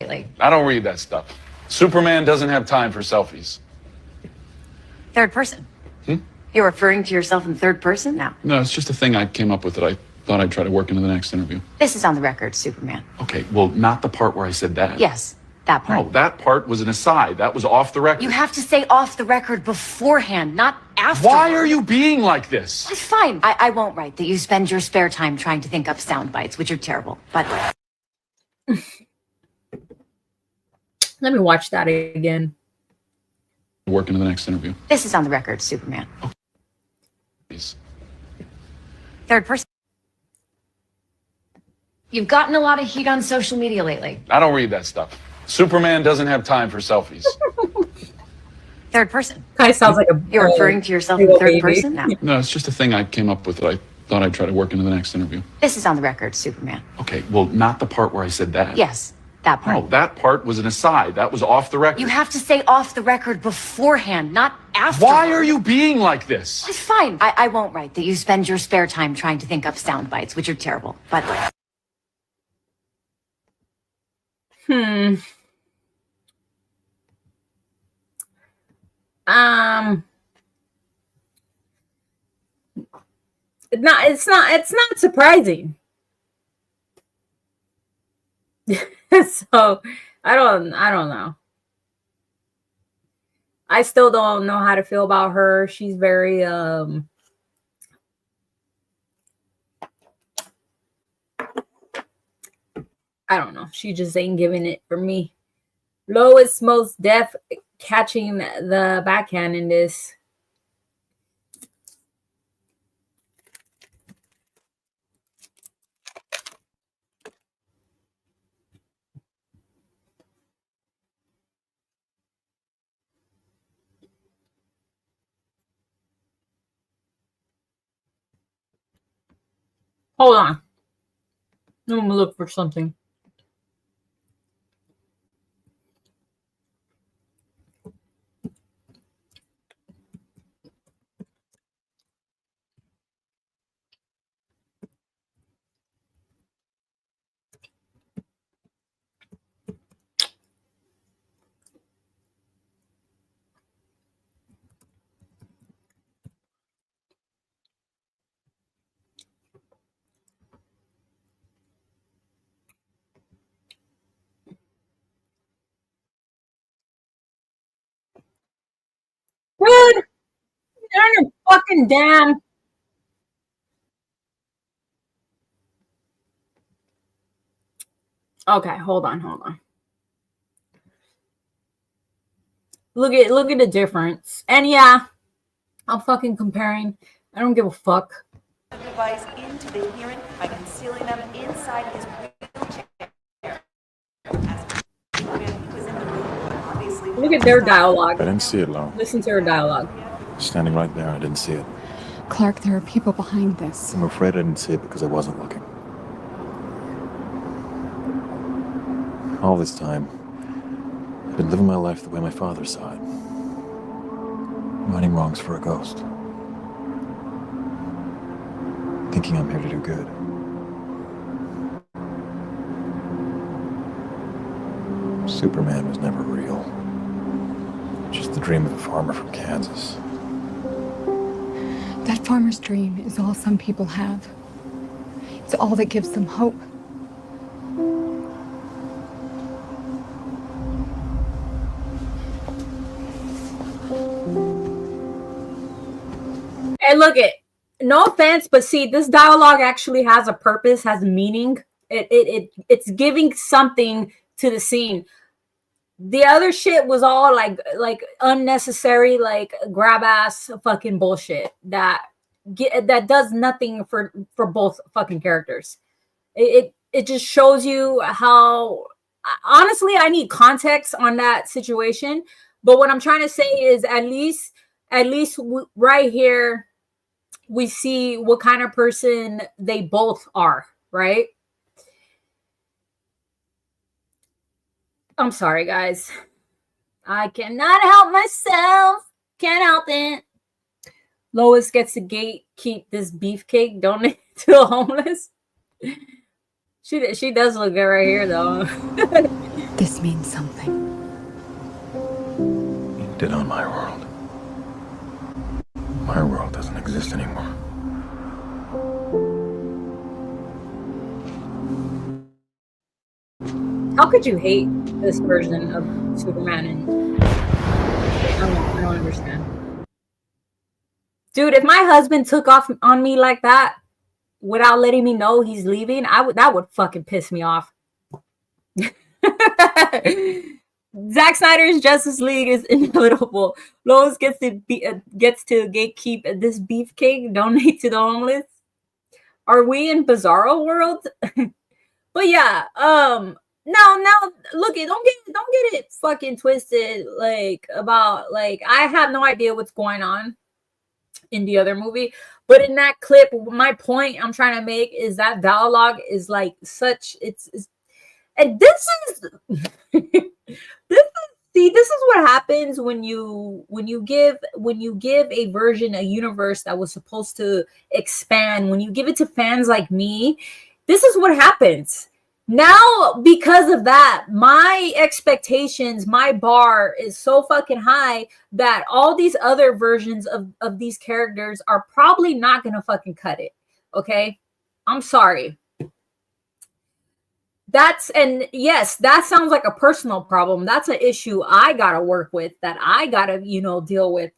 I don't read that stuff. Superman doesn't have time for selfies. Third person. You're referring to yourself in third person now? No, it's just a thing I came up with that I thought I'd try to work into the next interview. This is on the record, Superman. Okay, well, not the part where I said that. Yes, that part. No, that part was an aside. That was off the record. You have to say off the record beforehand, not after. Why are you being like this? It's fine. I won't write that you spend your spare time trying to think up sound bites, which are terrible, by the way. Let me watch that again. Work into the next interview. This is on the record, Superman. Okay. Please. Third person. You've gotten a lot of heat on social media lately. I don't read that stuff. Superman doesn't have time for selfies. Third person. Kind of sounds like a. You're referring to yourself in third baby. person now. No, it's just a thing I came up with that I thought I'd try to work into the next interview. This is on the record, Superman. Okay, well, not the part where I said that. Yes, that part. No, that part was an aside. That was off the record. You have to say off the record beforehand, not after. Why are you being like this? It's fine. I won't write that you spend your spare time trying to think up sound bites, which are terrible, by the way. It's not surprising. So I don't know. I still don't know how to feel about her. She's very I don't know. She just ain't giving it for me. Lois most def catching the backhand in this. Hold on. I'm gonna look for something. Dude, you're a fucking damn. Okay, hold on. Look at the difference. And yeah, I'm fucking comparing. I don't give a fuck. Device into the hearing by concealing them inside his wheelchair. Look at their dialogue. I didn't see it, Lo. Listen to her dialogue. Standing right there, I didn't see it. Clark, there are people behind this. I'm afraid I didn't see it because I wasn't looking. All this time, I've been living my life the way my father saw it. Righting wrongs for a ghost. Thinking I'm here to do good. Superman was never real. Just the dream of a farmer from Kansas. That farmer's dream is all some people have. It's all that gives them hope. Hey, look it. No offense, but see, this dialogue actually has a purpose, has meaning. It's giving something to the scene. The other shit was all like unnecessary, like grab ass fucking bullshit that does nothing for both fucking characters. It just shows you how, honestly, I need context on that situation. But what I'm trying to say is at least right here, we see what kind of person they both are, right? I'm sorry, guys. I cannot help myself. Can't help it. Lois gets to keep this beefcake donated to the homeless. She does look good right here, though. This means something. You did on my world. My world doesn't exist anymore. How could you hate this version of Superman? And I don't understand. Dude, if my husband took off on me like that without letting me know he's leaving, that would fucking piss me off. Zack Snyder's Justice League is inevitable. Lois gets to gatekeep this beefcake, donate to the homeless. Are we in Bizarro world? But yeah, now look it, don't get it fucking twisted, like about like I have no idea what's going on in the other movie. But in that clip, my point I'm trying to make is that dialogue is like such it's and this is this is what happens when you give a version, a universe that was supposed to expand, when you give it to fans like me. This is what happens now. Because of that, my expectations, my bar is so fucking high that all these other versions of these characters are probably not gonna fucking cut it. Okay, I'm sorry. And yes, that sounds like a personal problem. That's an issue I gotta work with, that I gotta deal with.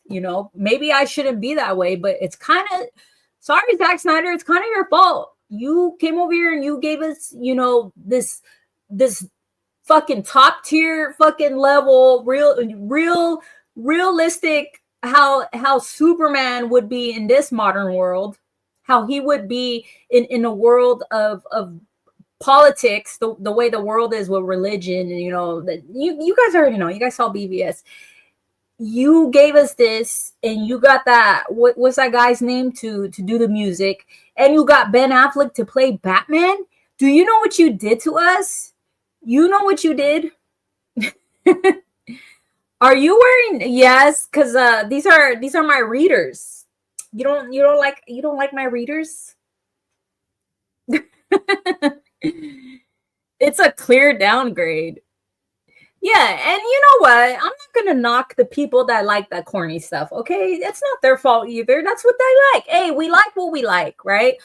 Maybe I shouldn't be that way, but it's kind of, sorry, Zack Snyder, it's kind of your fault. You came over here and you gave us this fucking top tier fucking level realistic how Superman would be in this modern world, how he would be in a world of politics, the way the world is with religion, and that you guys already know. You guys saw BVS. You gave us this, and you got that. What's that guy's name to do the music? And you got Ben Affleck to play Batman. Do you know what you did to us? You know what you did. Are you wearing? Yes, because these are my readers. You don't like my readers. It's a clear downgrade. Yeah, and you know what? I'm not gonna knock the people that like that corny stuff, okay? It's not their fault either. That's what they like. Hey, we like what we like, right?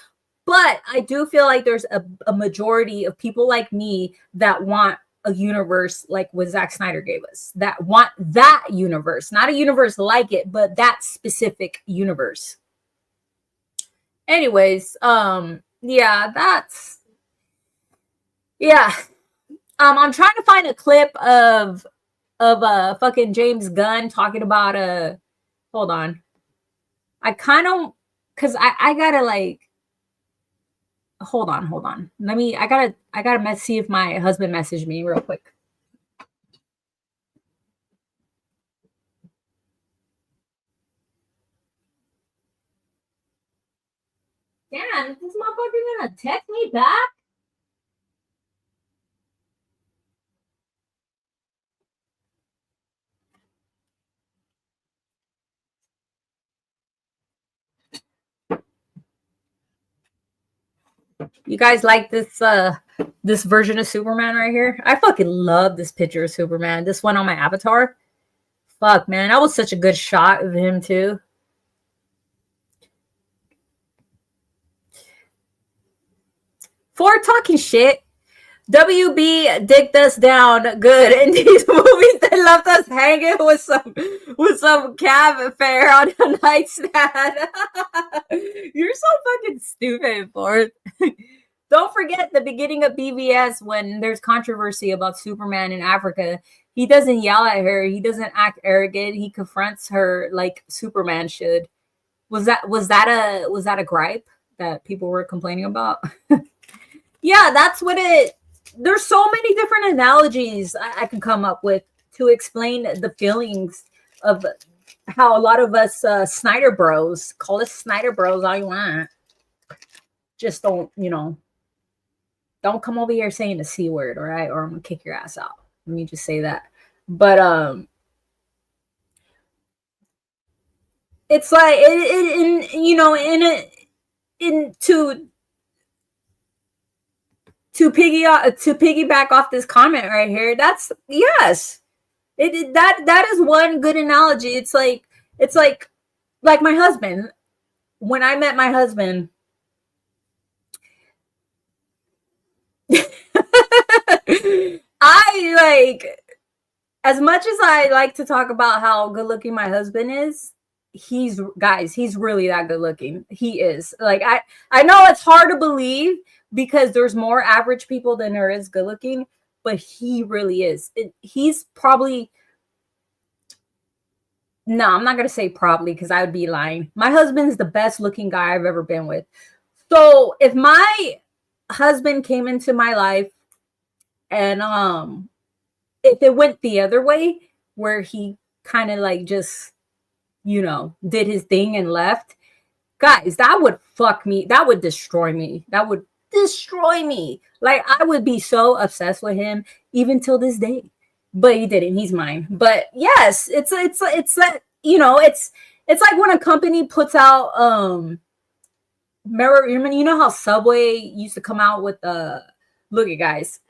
But I do feel like there's a majority of people like me that want a universe like what Zack Snyder gave us, that want that universe, not a universe like it, but that specific universe. Anyways, yeah. I'm trying to find a clip of fucking James Gunn talking about hold on. I kind of, cause I gotta like, hold on. I gotta see if my husband messaged me real quick. Damn, is this motherfucker gonna text me back? You guys like this version of Superman right here? I fucking love this picture of Superman. This one on my avatar. Fuck, man, that was such a good shot of him too. For talking shit, WB dicked us down good in these movies that left us hanging with some cab fare on a nightstand. You're so fucking stupid, Ford. Don't forget the beginning of BVS when there's controversy about Superman in Africa. He doesn't yell at her. He doesn't act arrogant. He confronts her like Superman should. Was that a gripe that people were complaining about? Yeah, that's what it. There's so many different analogies I can come up with to explain the feelings of how a lot of us Snyder bros, call us Snyder bros all you want, just don't come over here saying the C word, all right? Or I'm gonna kick your ass out. Let me just say that. But it's like to piggyback off this comment right here. That's yes. That is one good analogy. It's like my husband. When I met my husband, I like, as much as I like to talk about how good looking my husband is, he's really that good looking. He is. Like I know it's hard to believe because there's more average people than there is good looking, but he really is. He's probably, no, I'm not gonna say probably because I would be lying. My husband's the best looking guy I've ever been with. So if my husband came into my life, and if it went the other way, where he kind of like just, did his thing and left, guys, that would fuck me. That would destroy me. That would destroy me. Like, I would be so obsessed with him even till this day. But he didn't. He's mine. But yes, it's that, it's like when a company puts out mirror. You know how Subway used to come out with look at guys,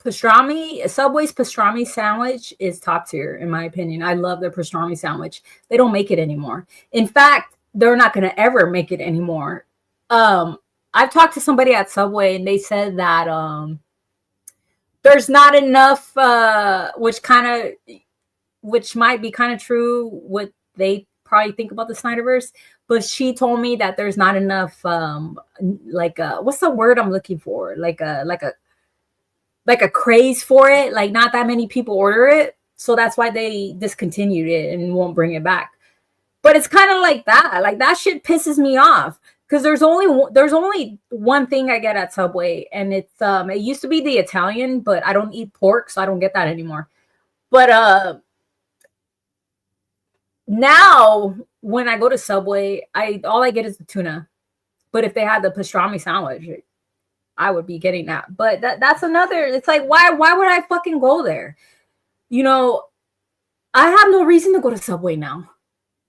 pastrami. Subway's pastrami sandwich is top tier in my opinion. I love their pastrami sandwich. They don't make it anymore. In fact, they're not going to ever make it anymore. I've talked to somebody at Subway, and they said that there's not enough, which might be kind of true what they probably think about the Snyderverse. But she told me that there's not enough, what's the word I'm looking for? Like a craze for it. Like, not that many people order it, so that's why they discontinued it and won't bring it back. But it's kind of like that. Like, that shit pisses me off. Because there's only one thing I get at Subway, and it's it used to be the Italian, but I don't eat pork, so I don't get that anymore. But now when I go to Subway, all I get is the tuna. But if they had the pastrami sandwich, I would be getting that. But that's another. It's like, why would I fucking go there? I have no reason to go to Subway now,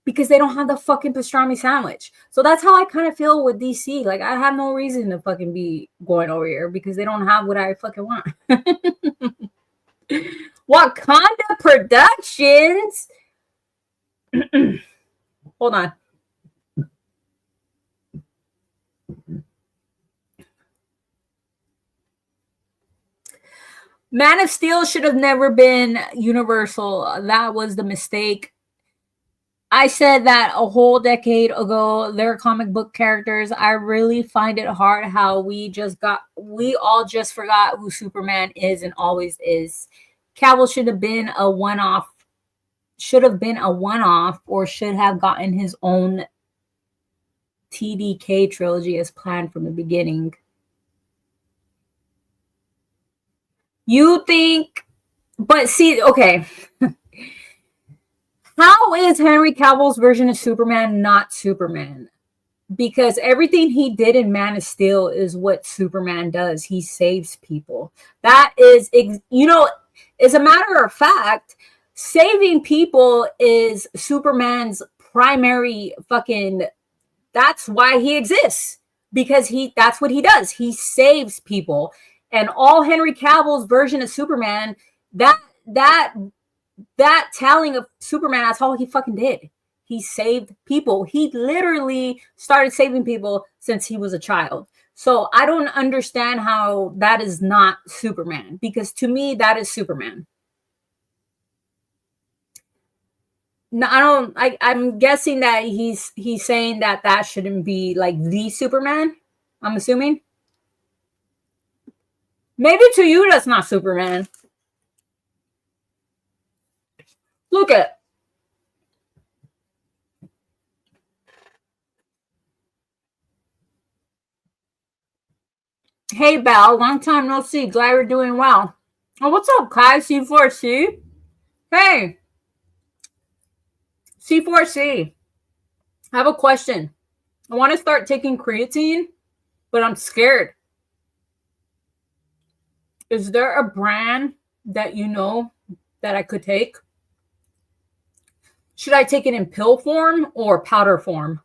because they don't have the fucking pastrami sandwich. So that's how I kind of feel with DC. Like, I have no reason to fucking be going over here because they don't have what I fucking want. Wakanda Productions. Hold on. Man of Steel should have never been Universal. That was the mistake. I said that a whole decade ago. They're comic book characters. I really find it hard how we all just forgot who Superman is and always is. Cavill should have been a one-off, or should have gotten his own TDK trilogy as planned from the beginning. You think, but see, okay. How is Henry Cavill's version of Superman not Superman? Because everything he did in Man of Steel is what Superman does. He saves people. That is, as a matter of fact, saving people is Superman's primary fucking, that's why he exists. Because that's what he does. He saves people. And all Henry Cavill's version of Superman, that telling of Superman, that's all he fucking did. He saved people. He literally started saving people since he was a child. So I don't understand how that is not Superman, because to me, that is Superman. No, I'm guessing that he's saying that shouldn't be like the Superman. I'm assuming. Maybe to you, that's not Superman. Look at. Hey, Belle. Long time no see. Glad you're doing well. Oh, what's up, Kai? C4C? Hey. C4C. I have a question. I want to start taking creatine, but I'm scared. Is there a brand that you know that I could take? Should I take it in pill form or powder form?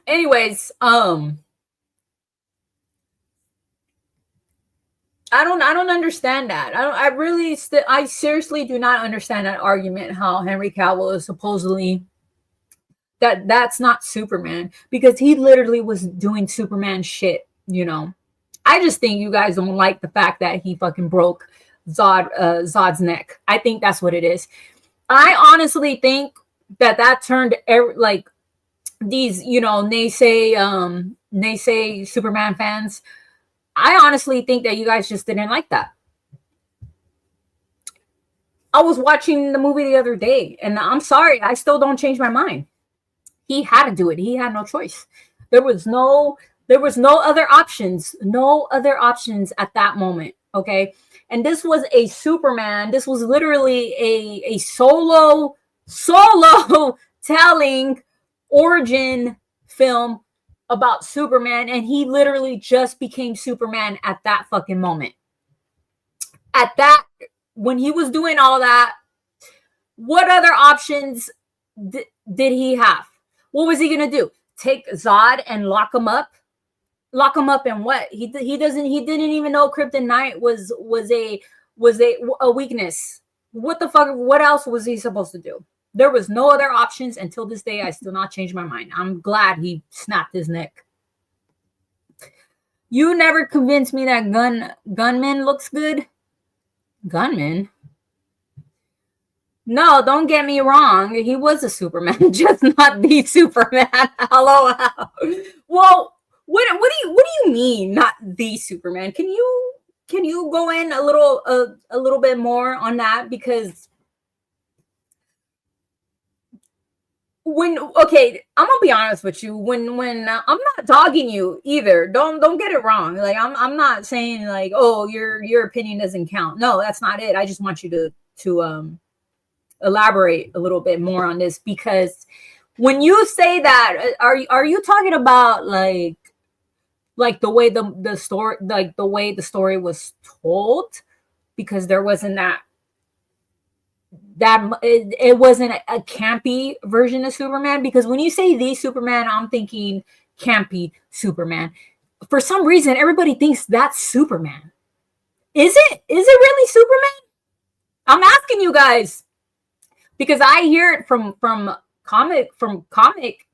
Anyways, I don't understand that. I seriously do not understand that argument, how Henry Cavill is supposedly that's not Superman, because he literally was doing Superman shit, I just think you guys don't like the fact that he fucking broke Zod's neck. I think that's what it is. I honestly think that turned like these, naysay Superman fans. I honestly think that you guys just didn't like that. I was watching the movie the other day, and I'm sorry, I still don't change my mind. He had to do it. He had no choice. There was no other options. No other options at that moment. Okay. And this was a Superman. This was literally a solo telling origin film about Superman, and he literally just became Superman at that fucking moment. At that, when he was doing all that, what other options did he have? What was he gonna do? Take Zod and lock him up? Lock him up in what? He didn't even know kryptonite was a weakness. What the fuck? What else was he supposed to do? There was no other options. Until this day, I still not changed my mind. I'm glad he snapped his neck. You never convinced me that gunman looks good. Gunman? No, don't get me wrong. He was a Superman, just not the Superman. Hello. Well, what do you mean not the Superman? Can you go in a little bit more on that? Because I'm gonna be honest with you. When I'm not dogging you either. Don't get it wrong. Like I'm not saying like, oh, your opinion doesn't count. No, that's not it. I just want you to elaborate a little bit more on this, because when you say that, are you talking about like the way the story, like the way the story was told? Because there wasn't it wasn't a campy version of Superman. Because when you say the Superman, I'm thinking campy Superman. For some reason, everybody thinks that's Superman. Is it really Superman? I'm asking you guys, because I hear it from comic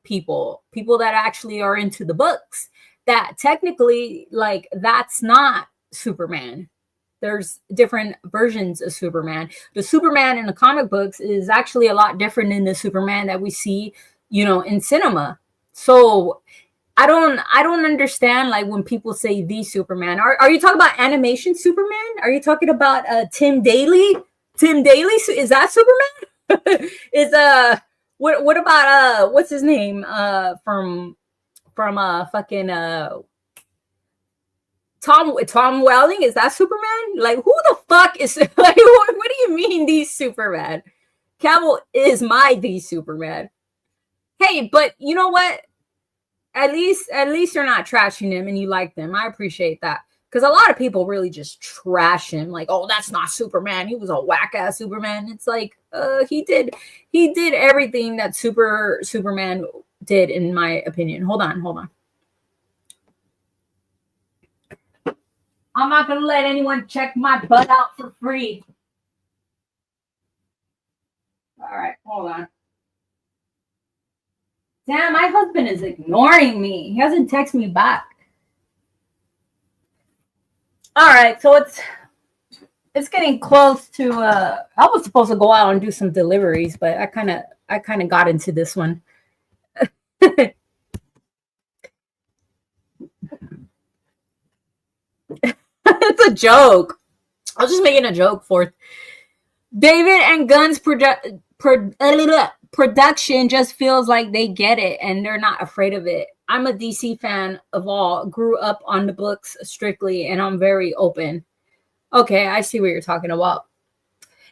people that actually are into the books, that technically, like, that's not Superman. There's different versions of Superman. The Superman in the comic books is actually a lot different than the Superman that we see, in cinema. So I don't understand, like, when people say the Superman. Are you talking about animation Superman? Are you talking about Tim Daly? Tim Daly, is that Superman? Is what about what's his name from fucking Tom Welling? Is that Superman? Like, who the fuck is like what do you mean the Superman? Cavill is the Superman. Hey, but you know what? At least you're not trashing him and you like them. I appreciate that. Because a lot of people really just trash him, like, oh, that's not Superman. He was a whack ass Superman. It's like, he did everything that Superman did, in my opinion. Hold on. I'm not gonna let anyone check my butt out for free. All right, hold on. Damn, my husband is ignoring me. He hasn't texted me back. All right, so it's getting close to I was supposed to go out and do some deliveries, but I kind of got into this one. It's a joke. I was just making a joke for David and Gunn's production just feels like they get it and they're not afraid of it. I'm a DC fan of all, grew up on the books strictly, and I'm very open. Okay, I see what you're talking about.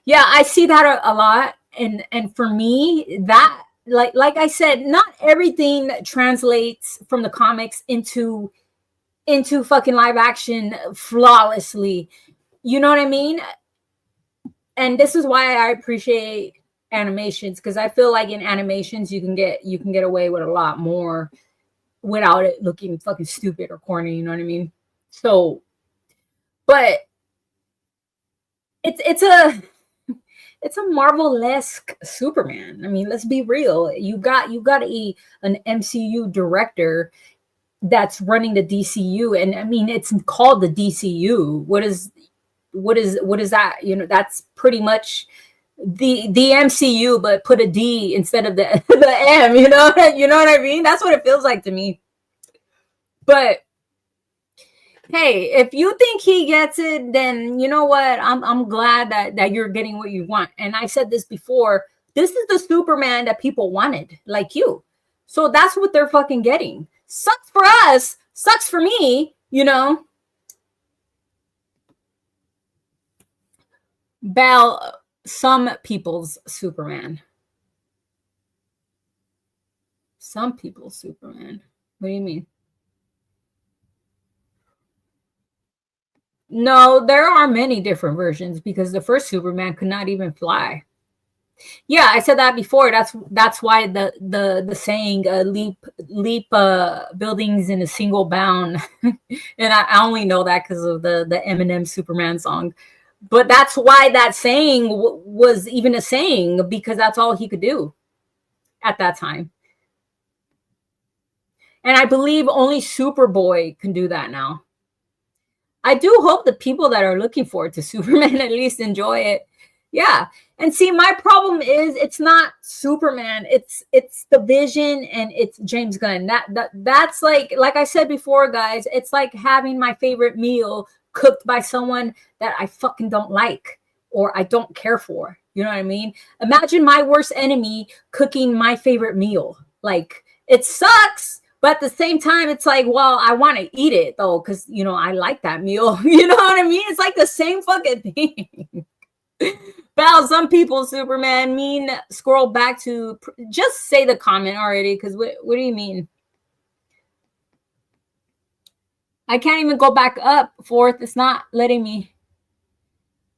Yeah, I see that a lot. And for me, that, like I said, not everything translates from the comics into fucking live action flawlessly. You know what I mean? And this is why I appreciate animations, because I feel like in animations you can get away with a lot more without it looking fucking stupid or corny. You know what I mean? So, but it's a Marvel-esque Superman. I mean, let's be real. You got an MCU director that's running the DCU, and I mean, it's called the DCU. What is that? You know, that's pretty much the MCU, but put a D instead of the M. You know what I mean? That's what it feels like to me. But hey, if you think he gets it, then you know what? I'm glad that you're getting what you want. And I said this before. This is the Superman that people wanted, like you. So that's what they're fucking getting. Sucks for us, sucks for me, you know. Bell, some people's Superman. Some people's Superman. What do you mean? No, there are many different versions because the first Superman could not even fly. Yeah, I said that before. That's why the saying leap buildings in a single bound, and I only know that because of the Eminem Superman song. But that's why that saying was even a saying, because that's all he could do at that time. And I believe only Superboy can do that now. I do hope the people that are looking forward to Superman at least enjoy it. Yeah. And see, my problem is it's not Superman. It's the Vision and it's James Gunn. That's like I said before, guys, it's like having my favorite meal cooked by someone that I fucking don't like or I don't care for. You know what I mean? Imagine my worst enemy cooking my favorite meal. Like, it sucks, but at the same time, it's like, well, I want to eat it though, because you know I like that meal. You know what I mean? It's like the same fucking thing. Val, some people, Superman, mean scroll back to just say the comment already, because what do you mean? I can't even go back up, fourth. It's not letting me.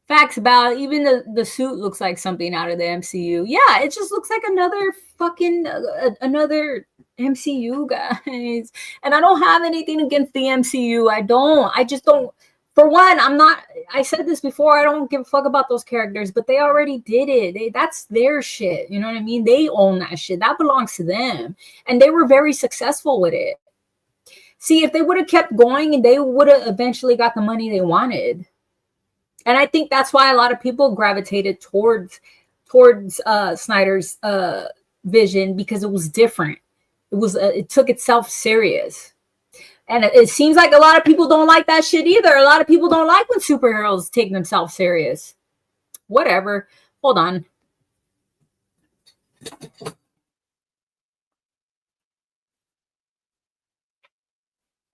Facts about even the suit looks like something out of the MCU. Yeah, it just looks like another fucking another MCU, guys. And I don't have anything against the MCU. I just don't. For one, I said this before, I don't give a fuck about those characters, but they already did it. That's their shit. You know what I mean? They own that shit. That belongs to them. And they were very successful with it. See, if they would have kept going, and they would have eventually got the money they wanted. And I think that's why a lot of people gravitated towards Snyder's vision, because it was different. It took itself serious. And it seems like a lot of people don't like that shit either. A lot of people don't like when superheroes take themselves serious. Whatever. Hold on.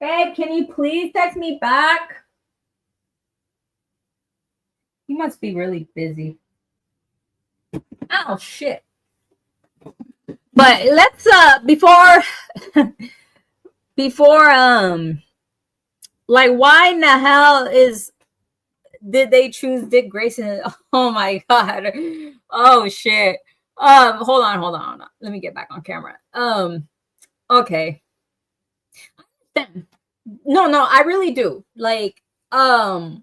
Babe, can you please text me back? He must be really busy. Oh, shit. But let's, before like, why in the hell did they choose Dick Grayson? Oh my god. Oh shit. Hold on. Let me get back on camera. Okay. No, I really do. Like, I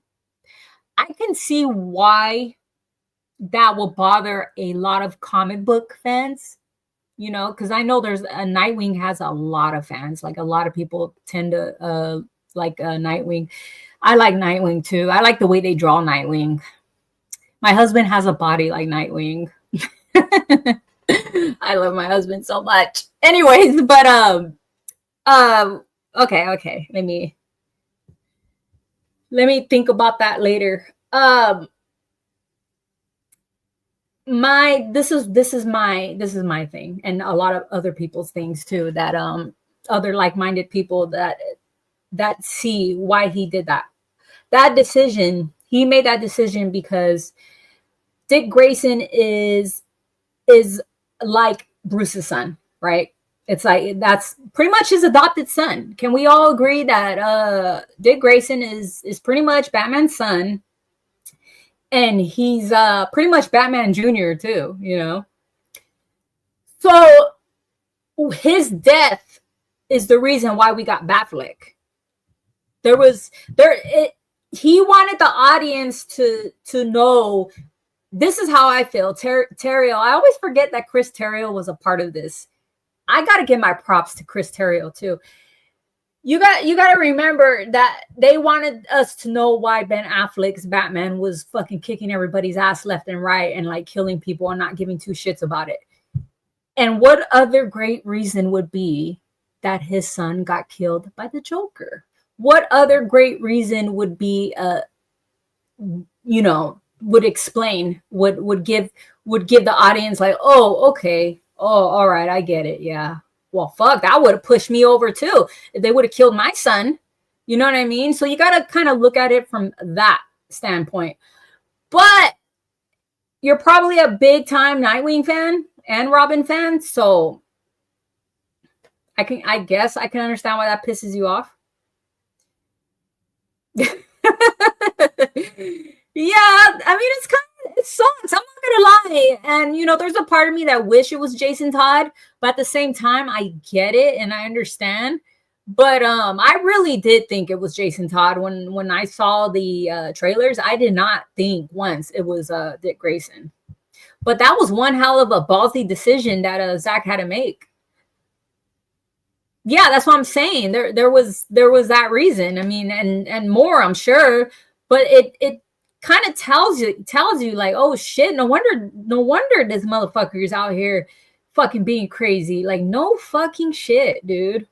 can see why that will bother a lot of comic book fans. You know, because I know there's Nightwing has a lot of fans. Like, a lot of people tend to like Nightwing. I like Nightwing too. I like the way they draw Nightwing. My husband has a body like Nightwing. I love my husband so much. Anyways, but okay. Let me think about that later. This is my thing, and a lot of other people's things too, that other like-minded people that see why he did that decision. He made that decision because Dick Grayson is like Bruce's son, right? It's like that's pretty much his adopted son. Can we all agree that Dick Grayson is pretty much Batman's son? And he's pretty much Batman Jr. too, you know? So his death is the reason why we got Batfleck. He wanted the audience to know, this is how I feel. Terrio, I always forget that Chris Terrio was a part of this. I got to give my props to Chris Terrio too. You got to remember that they wanted us to know why Ben Affleck's Batman was fucking kicking everybody's ass left and right and like killing people and not giving two shits about it. And what other great reason would be that his son got killed by the Joker? What other great reason would be would explain, would give the audience like, oh, okay, oh, all right, I get it, yeah. well, fuck, that would have pushed me over too. They would have killed my son. You know what I mean? So you got to kind of look at it from that standpoint. But you're probably a big time Nightwing fan and Robin fan, so I guess I can understand why that pisses you off. Yeah, I mean, it sucks. I'm not gonna lie. And you know, there's a part of me that wish it was Jason Todd, but at the same time, I get it and I understand. But I really did think it was Jason Todd when I saw the trailers. I did not think once it was Dick Grayson. But that was one hell of a ballsy decision that Zach had to make. Yeah, that's what I'm saying. There was that reason. I mean, and more, I'm sure. But it kind of tells you like, oh shit, no wonder this motherfucker is out here fucking being crazy. Like, no fucking shit, dude.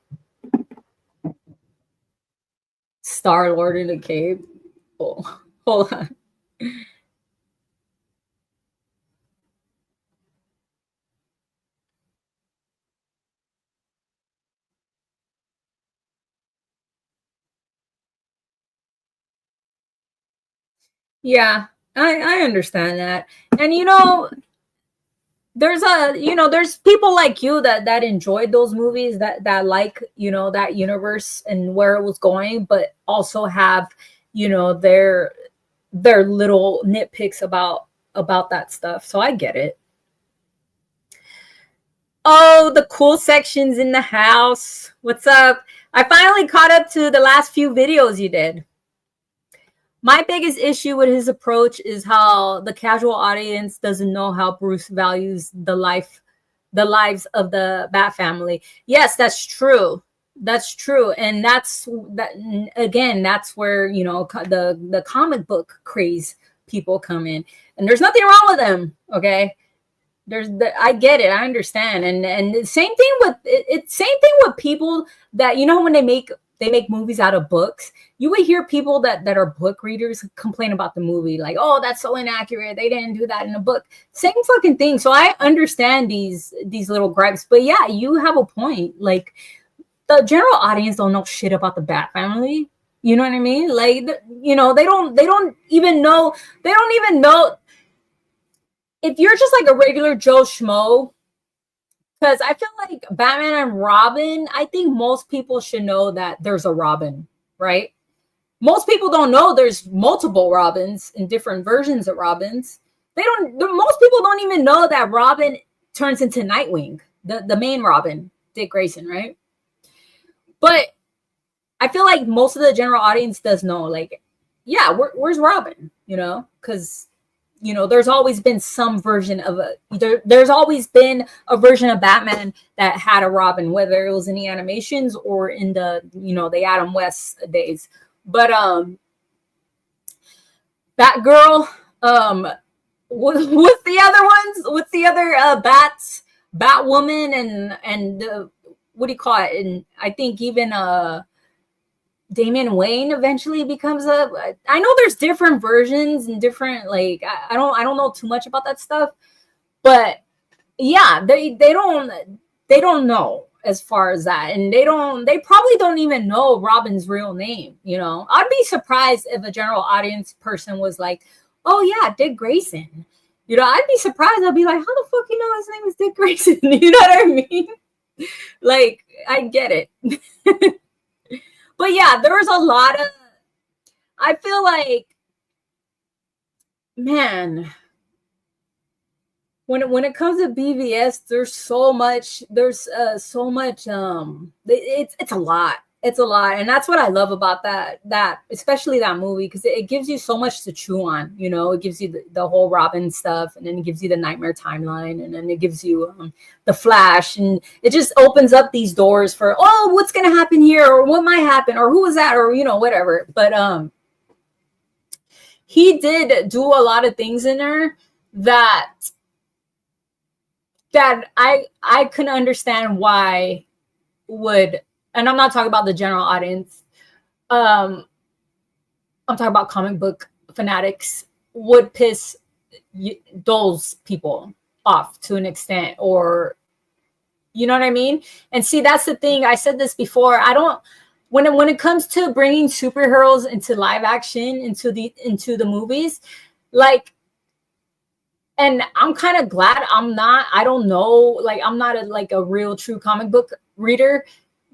Star-Lord in a cape. Oh, hold on. Yeah, I understand that. And you know, there's people like you that enjoyed those movies, that like, you know, that universe and where it was going, but also have, you know, their little nitpicks about that stuff. So I get it. Oh, the cool sections in the house. What's up? I finally caught up to the last few videos you did. My biggest issue with his approach is how the casual audience doesn't know how Bruce values the lives of the Bat family. Yes, that's true. That's true. And that's where, you know, the comic book craze people come in. And there's nothing wrong with them, okay? I get it, I understand. And the same thing with people that, you know, when they make movies out of books, you would hear people that are book readers complain about the movie, like, oh, that's so inaccurate, they didn't do that in a book. Same fucking thing. So I understand these little gripes, but yeah, you have a point. Like, the general audience don't know shit about the Bat family. You know what I mean? Like, you know, they don't even know if you're just like a regular Joe Schmo. Because I feel like Batman and Robin, I think most people should know that there's a Robin, right? Most people don't know there's multiple Robins and different versions of Robins. Most people don't even know that Robin turns into Nightwing, the main Robin, Dick Grayson, right? But I feel like most of the general audience does know, like, yeah, where's Robin? You know, because, you know, there's always been some version of there's always been a version of Batman that had a Robin, whether it was in the animations or in the, you know, the Adam West days. But Batgirl, what's the other ones? What's the other Batwoman and what do you call it? And I think even Damian Wayne eventually becomes I know there's different versions and different, like, I don't know too much about that stuff, but yeah, they don't know as far as that, and they probably don't even know Robin's real name. You know, I'd be surprised if a general audience person was like, oh yeah, Dick Grayson. You know, I'd be surprised. I'd be like, how the fuck you know his name is Dick Grayson? You know what I mean? Like, I get it. But yeah, there was a lot of, I feel like, man, when it comes to BVS, there's so much, it's a lot. It's a lot. And that's what I love about that especially that movie, because it gives you so much to chew on. You know, it gives you the whole Robin stuff, and then it gives you the Nightmare timeline, and then it gives you the Flash, and it just opens up these doors for, oh, what's going to happen here, or what might happen, or who is that, or, you know, whatever. But he did do a lot of things in there that I couldn't understand why would, and I'm not talking about the general audience. I'm talking about comic book fanatics would piss those people off to an extent, or You know what I mean? And see, that's the thing. I said this before. I don't when it comes to bringing superheroes into live action into the movies, like, and I'm kind of glad I don't know, like I'm not a real true comic book reader,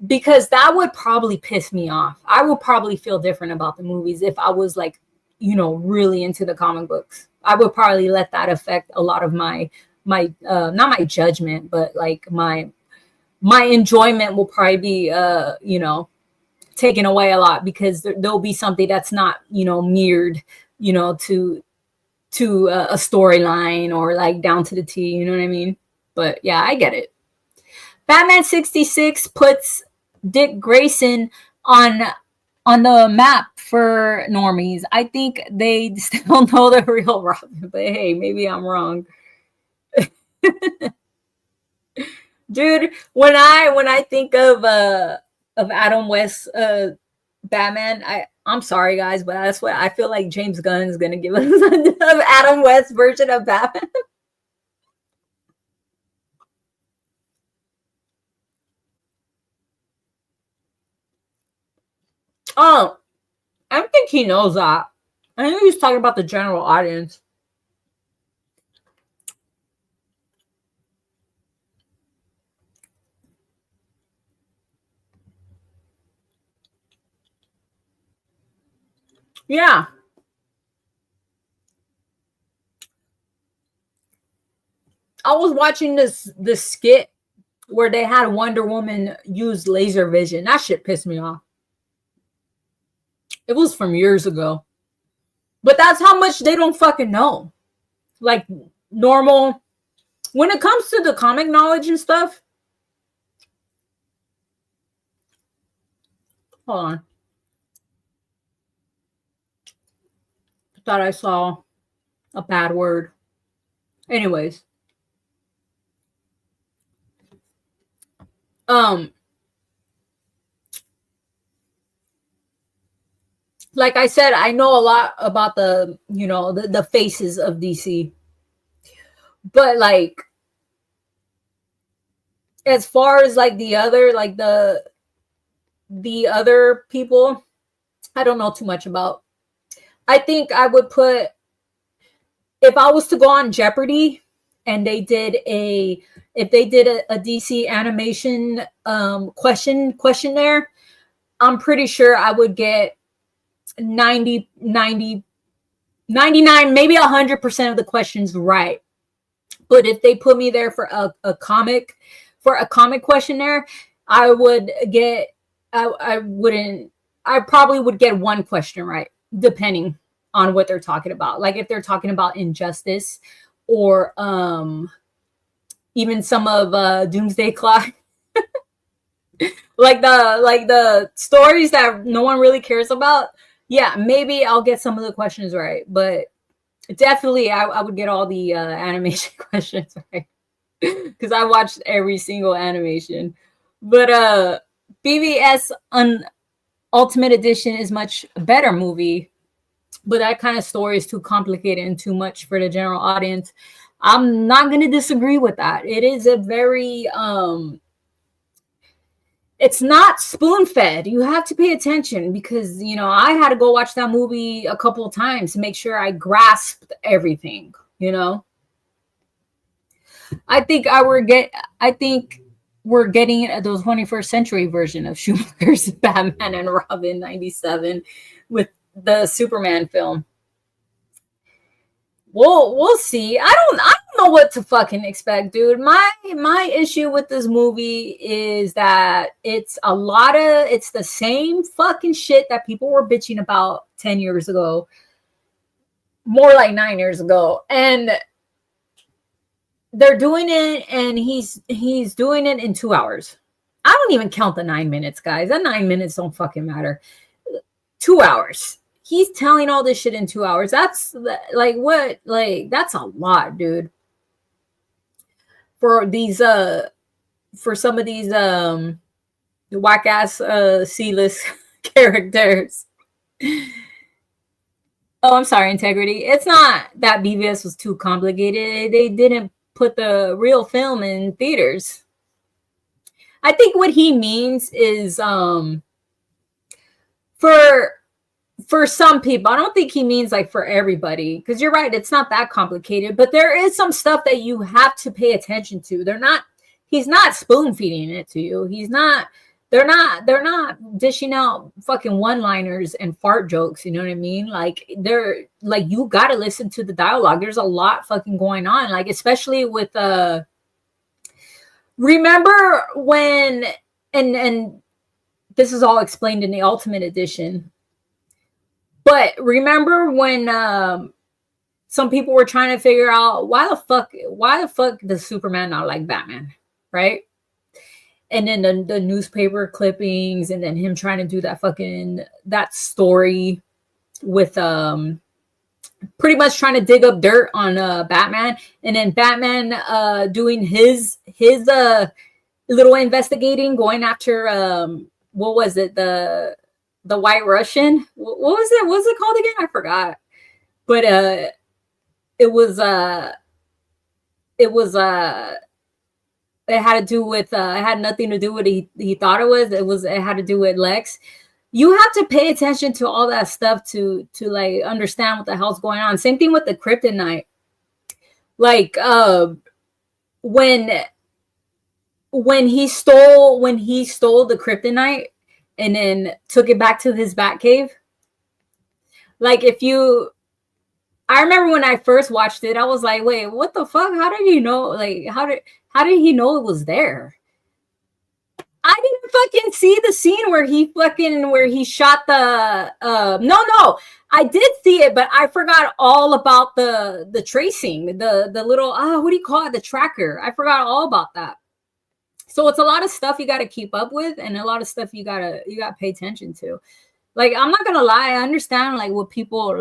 because that would probably piss me off. I would probably feel different about the movies if I was like, really into the comic books. I would probably let that affect a lot of my not my judgment, but like my enjoyment will probably be taken away a lot, because there'll be something that's not mirrored to a storyline or like down to the T, you know what I mean? But yeah, I get it. Batman 66 puts Dick Grayson on the map for normies. I think they still know the real Robin, but hey, maybe I'm wrong. Dude, when I think of Adam West Batman, I'm sorry guys, but that's what I feel like James Gunn is gonna give us of Adam West version of Batman. Oh, I don't think he knows that. I think he's talking about the general audience. Yeah. I was watching this skit where they had Wonder Woman use laser vision. That shit pissed me off. It was from years ago. But that's how much they don't fucking know. Like normal, when it comes to the comic knowledge and stuff. Hold on. I thought I saw a bad word. Anyways. Like I said, I know a lot about the faces of DC. But like, as far as like the other people, I don't know too much about. I think I would put, if I was to go on Jeopardy and they did a DC animation questionnaire, I'm pretty sure I would get 90, 99, maybe 100% of the questions right. But if they put me there for a comic questionnaire, I would get, I probably would get one question right, depending on what they're talking about. Like if they're talking about Injustice or even some of Doomsday Clock. like the stories that no one really cares about. Yeah, maybe I'll get some of the questions right, but definitely I would get all the animation questions right, because I watched every single animation. But BVS Ultimate Edition is much better movie, but that kind of story is too complicated and too much for the general audience. I'm not going to disagree with that. It is a very it's not spoon-fed. You have to pay attention, because I had to go watch that movie a couple of times to make sure I grasped everything. I think we're getting those 21st century version of Schumacher's Batman and Robin 97 with the Superman film. We'll see. I don't know what to fucking expect, dude. My issue with this movie is that it's the same fucking shit that people were bitching about 10 years ago. More like 9 years ago. And they're doing it, and he's doing it in 2 hours. I don't even count the 9 minutes, guys. That 9 minutes don't fucking matter. 2 hours. He's telling all this shit in 2 hours. That's like what? Like that's a lot, dude. For these for some of these whack ass C-list characters. Oh, I'm sorry, Integrity. It's not that BVS was too complicated. They didn't put the real film in theaters. I think what he means is for some people. I don't think he means like for everybody, because you're right, it's not that complicated, but there is some stuff that you have to pay attention to. He's not spoon feeding it to you. They're not dishing out fucking one-liners and fart jokes, you know what I mean? Like they're like, you got to listen to the dialogue. There's a lot fucking going on, like especially with remember when, and this is all explained in the Ultimate Edition, but remember when some people were trying to figure out why the fuck does Superman not like Batman, right? And then the newspaper clippings, and then him trying to do that story with pretty much trying to dig up dirt on Batman, and then Batman doing his little investigating, going after what was it, the White Russian? What was it? What was it called again? I forgot. But it had to do with it had nothing to do with he thought it was. It had to do with Lex. You have to pay attention to all that stuff to like understand what the hell's going on. Same thing with the kryptonite. Like when he stole the kryptonite and then took it back to his Batcave. Like I remember when I first watched it, I was like, wait, what the fuck? How did he know? Like, how did he know it was there? I didn't fucking see the scene where he shot the no. I did see it, but I forgot all about the tracing, the little what do you call it? The tracker. I forgot all about that. So it's a lot of stuff you got to keep up with, and a lot of stuff you gotta pay attention to. Like, I'm not gonna lie, I understand like what people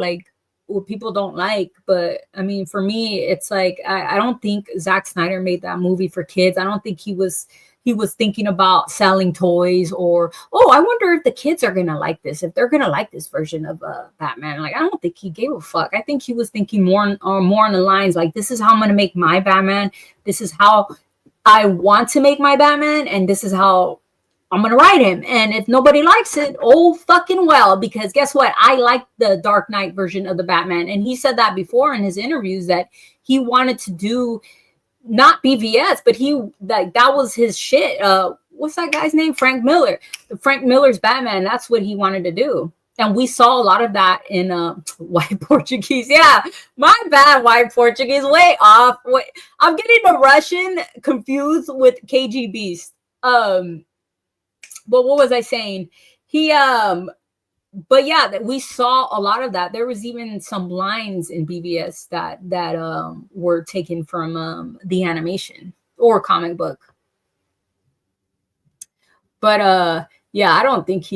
don't like, but I mean, for me, it's like I don't think Zack Snyder made that movie for kids. I don't think he was thinking about selling toys or, oh, I wonder if the kids are gonna like this, if they're gonna like this version of Batman. Like, I don't think he gave a fuck. I think he was thinking more on the lines like, this is how I'm gonna make my Batman. This is how I want to make my Batman, and this is how I'm gonna write him. And if nobody likes it, oh fucking well, because guess what? I like the Dark Knight version of the Batman, and he said that before in his interviews that he wanted to do not BVS, but that was his shit. What's that guy's name? Frank Miller. Frank Miller's Batman. That's what he wanted to do. And we saw a lot of that in White Portuguese. Yeah, my bad, White Portuguese. Way off. Wait, I'm getting the Russian confused with KG Beast. But what was I saying? But yeah, that we saw a lot of that. There was even some lines in BVS that were taken from the animation or comic book. But yeah, I don't think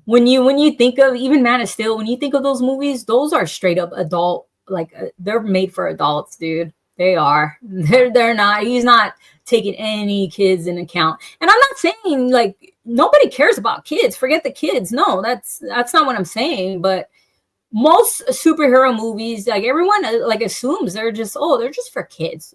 when you think of even Man of Steel, when you think of those movies, those are straight up adult, like they're made for adults, dude. They are. They're not. He's not taking any kids in account. And I'm not saying like nobody cares about kids. Forget the kids. No, that's not what I'm saying. But most superhero movies, like everyone like assumes they're just for kids.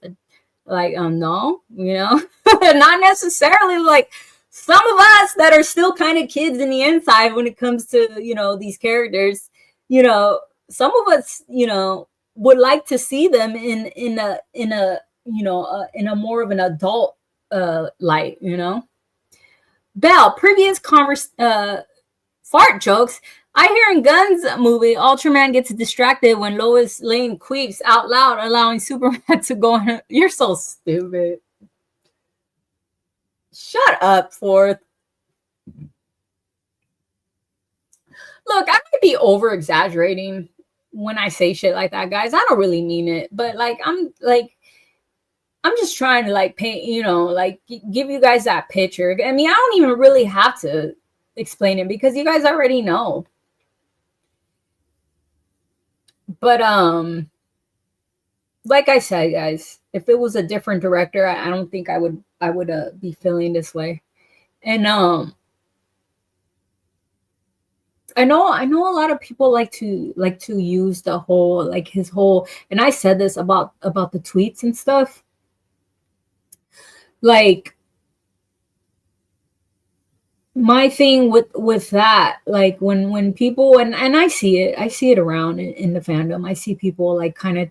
Like no, not necessarily. Like some of us that are still kind of kids in the inside when it comes to these characters. Some of us would like to see them in a more of an adult light. Bell, previous fart jokes. I hear in Gunn's movie, Ultraman gets distracted when Lois Lane queefs out loud, allowing Superman to go on. You're so stupid. Shut up, Fourth. Look, I might be over exaggerating when I say shit like that, guys. I don't really mean it, but I'm just trying to like paint, give you guys that picture. I mean, I don't even really have to explain it because you guys already know. But like I said, guys, if it was a different director, I don't think I would be feeling this way. And I know a lot of people like to use the whole like his whole, and I said this about the tweets and stuff. Like my thing with that, like when people, and I see it around in the fandom. I see people like kind of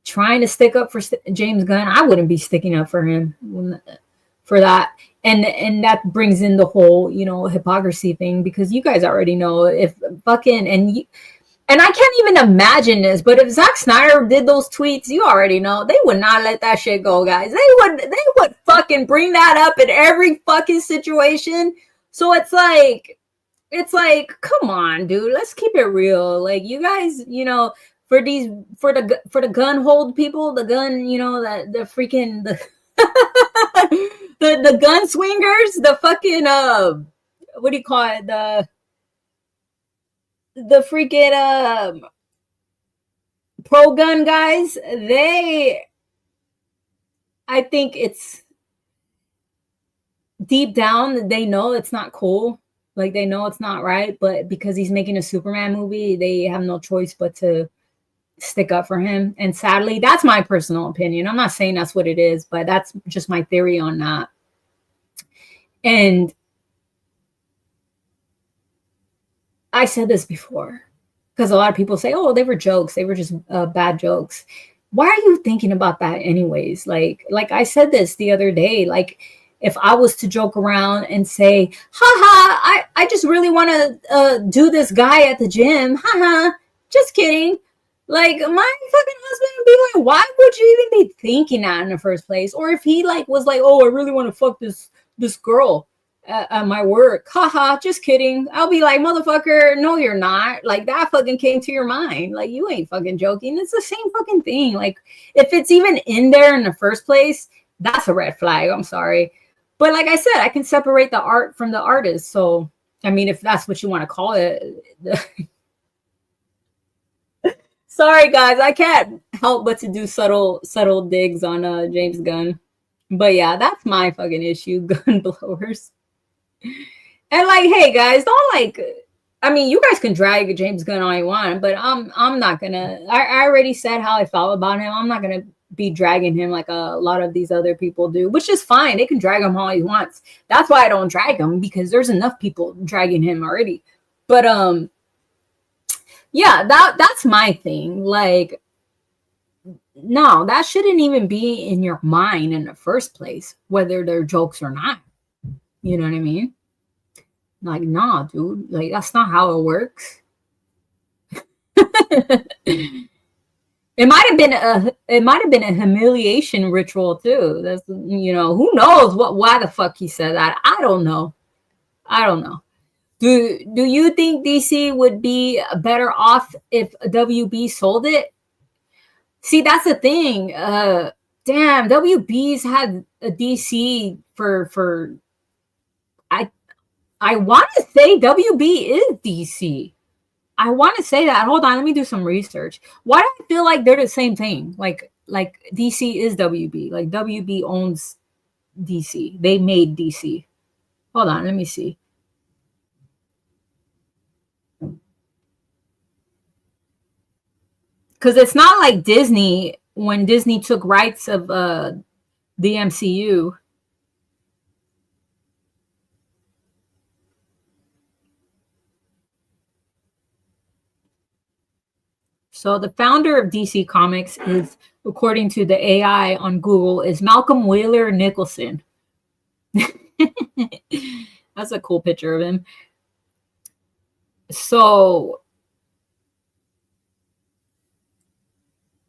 trying to stick up for James Gunn. I wouldn't be sticking up for him for that. And that brings in the whole, you know, hypocrisy thing, because you guys already know if fucking and I can't even imagine this, but if Zack Snyder did those tweets, you already know they would not let that shit go, guys. They would fucking bring that up in every fucking situation. So it's like, come on, dude, let's keep it real. Like, you guys, you know, for the gun hold people, the gun, you know, that the freaking the gun swingers, the fucking what do you call it, the freaking pro gun guys, I think it's deep down they know it's not cool. Like, they know it's not right, but because he's making a Superman movie, they have no choice but to stick up for him. And sadly, that's my personal opinion. I'm not saying that's what it is, but that's just my theory on that. And I said this before, because a lot of people say, oh, they were jokes. They were just bad jokes. Why are you thinking about that anyways? Like I said this the other day, like, if I was to joke around and say, haha, I just really want to do this guy at the gym. Haha, just kidding. Like, my fucking husband would be like, why would you even be thinking that in the first place? Or if he like was like, oh, I really want to fuck this girl at my work. Haha, just kidding. I'll be like, motherfucker, no, you're not. Like, that fucking came to your mind. Like, you ain't fucking joking. It's the same fucking thing. Like, if it's even in there in the first place, that's a red flag. I'm sorry. But like I said, I can separate the art from the artist. So, I mean, if that's what you want to call it. Sorry, guys. I can't help but to do subtle digs on James Gunn. But yeah, that's my fucking issue, gun blowers. And like, hey, guys, don't like... I mean, you guys can drag James Gunn all you want, but I'm not gonna... I already said how I felt about him. I'm not gonna be dragging him like a lot of these other people do, which is fine. They can drag him all he wants. That's why I don't drag him, because there's enough people dragging him already. But yeah, that's my thing. Like, no, that shouldn't even be in your mind in the first place, whether they're jokes or not. You know what I mean? Like, nah, dude, like, that's not how it works. It might have been a humiliation ritual too. That's, you know, who knows why the fuck he said that. I don't know. Do you think DC would be better off if WB sold it? See, that's the thing. Damn, WB's had a DC for I want to say WB is DC. I want to say that. Hold on, let me do some research. Why do I feel like they're the same thing? Like DC is WB. Like, WB owns DC. They made DC. Hold on, let me see. Because it's not like Disney, when Disney took rights of the MCU. So the founder of DC Comics is, according to the AI on Google, is Malcolm Wheeler Nicholson. That's a cool picture of him. So,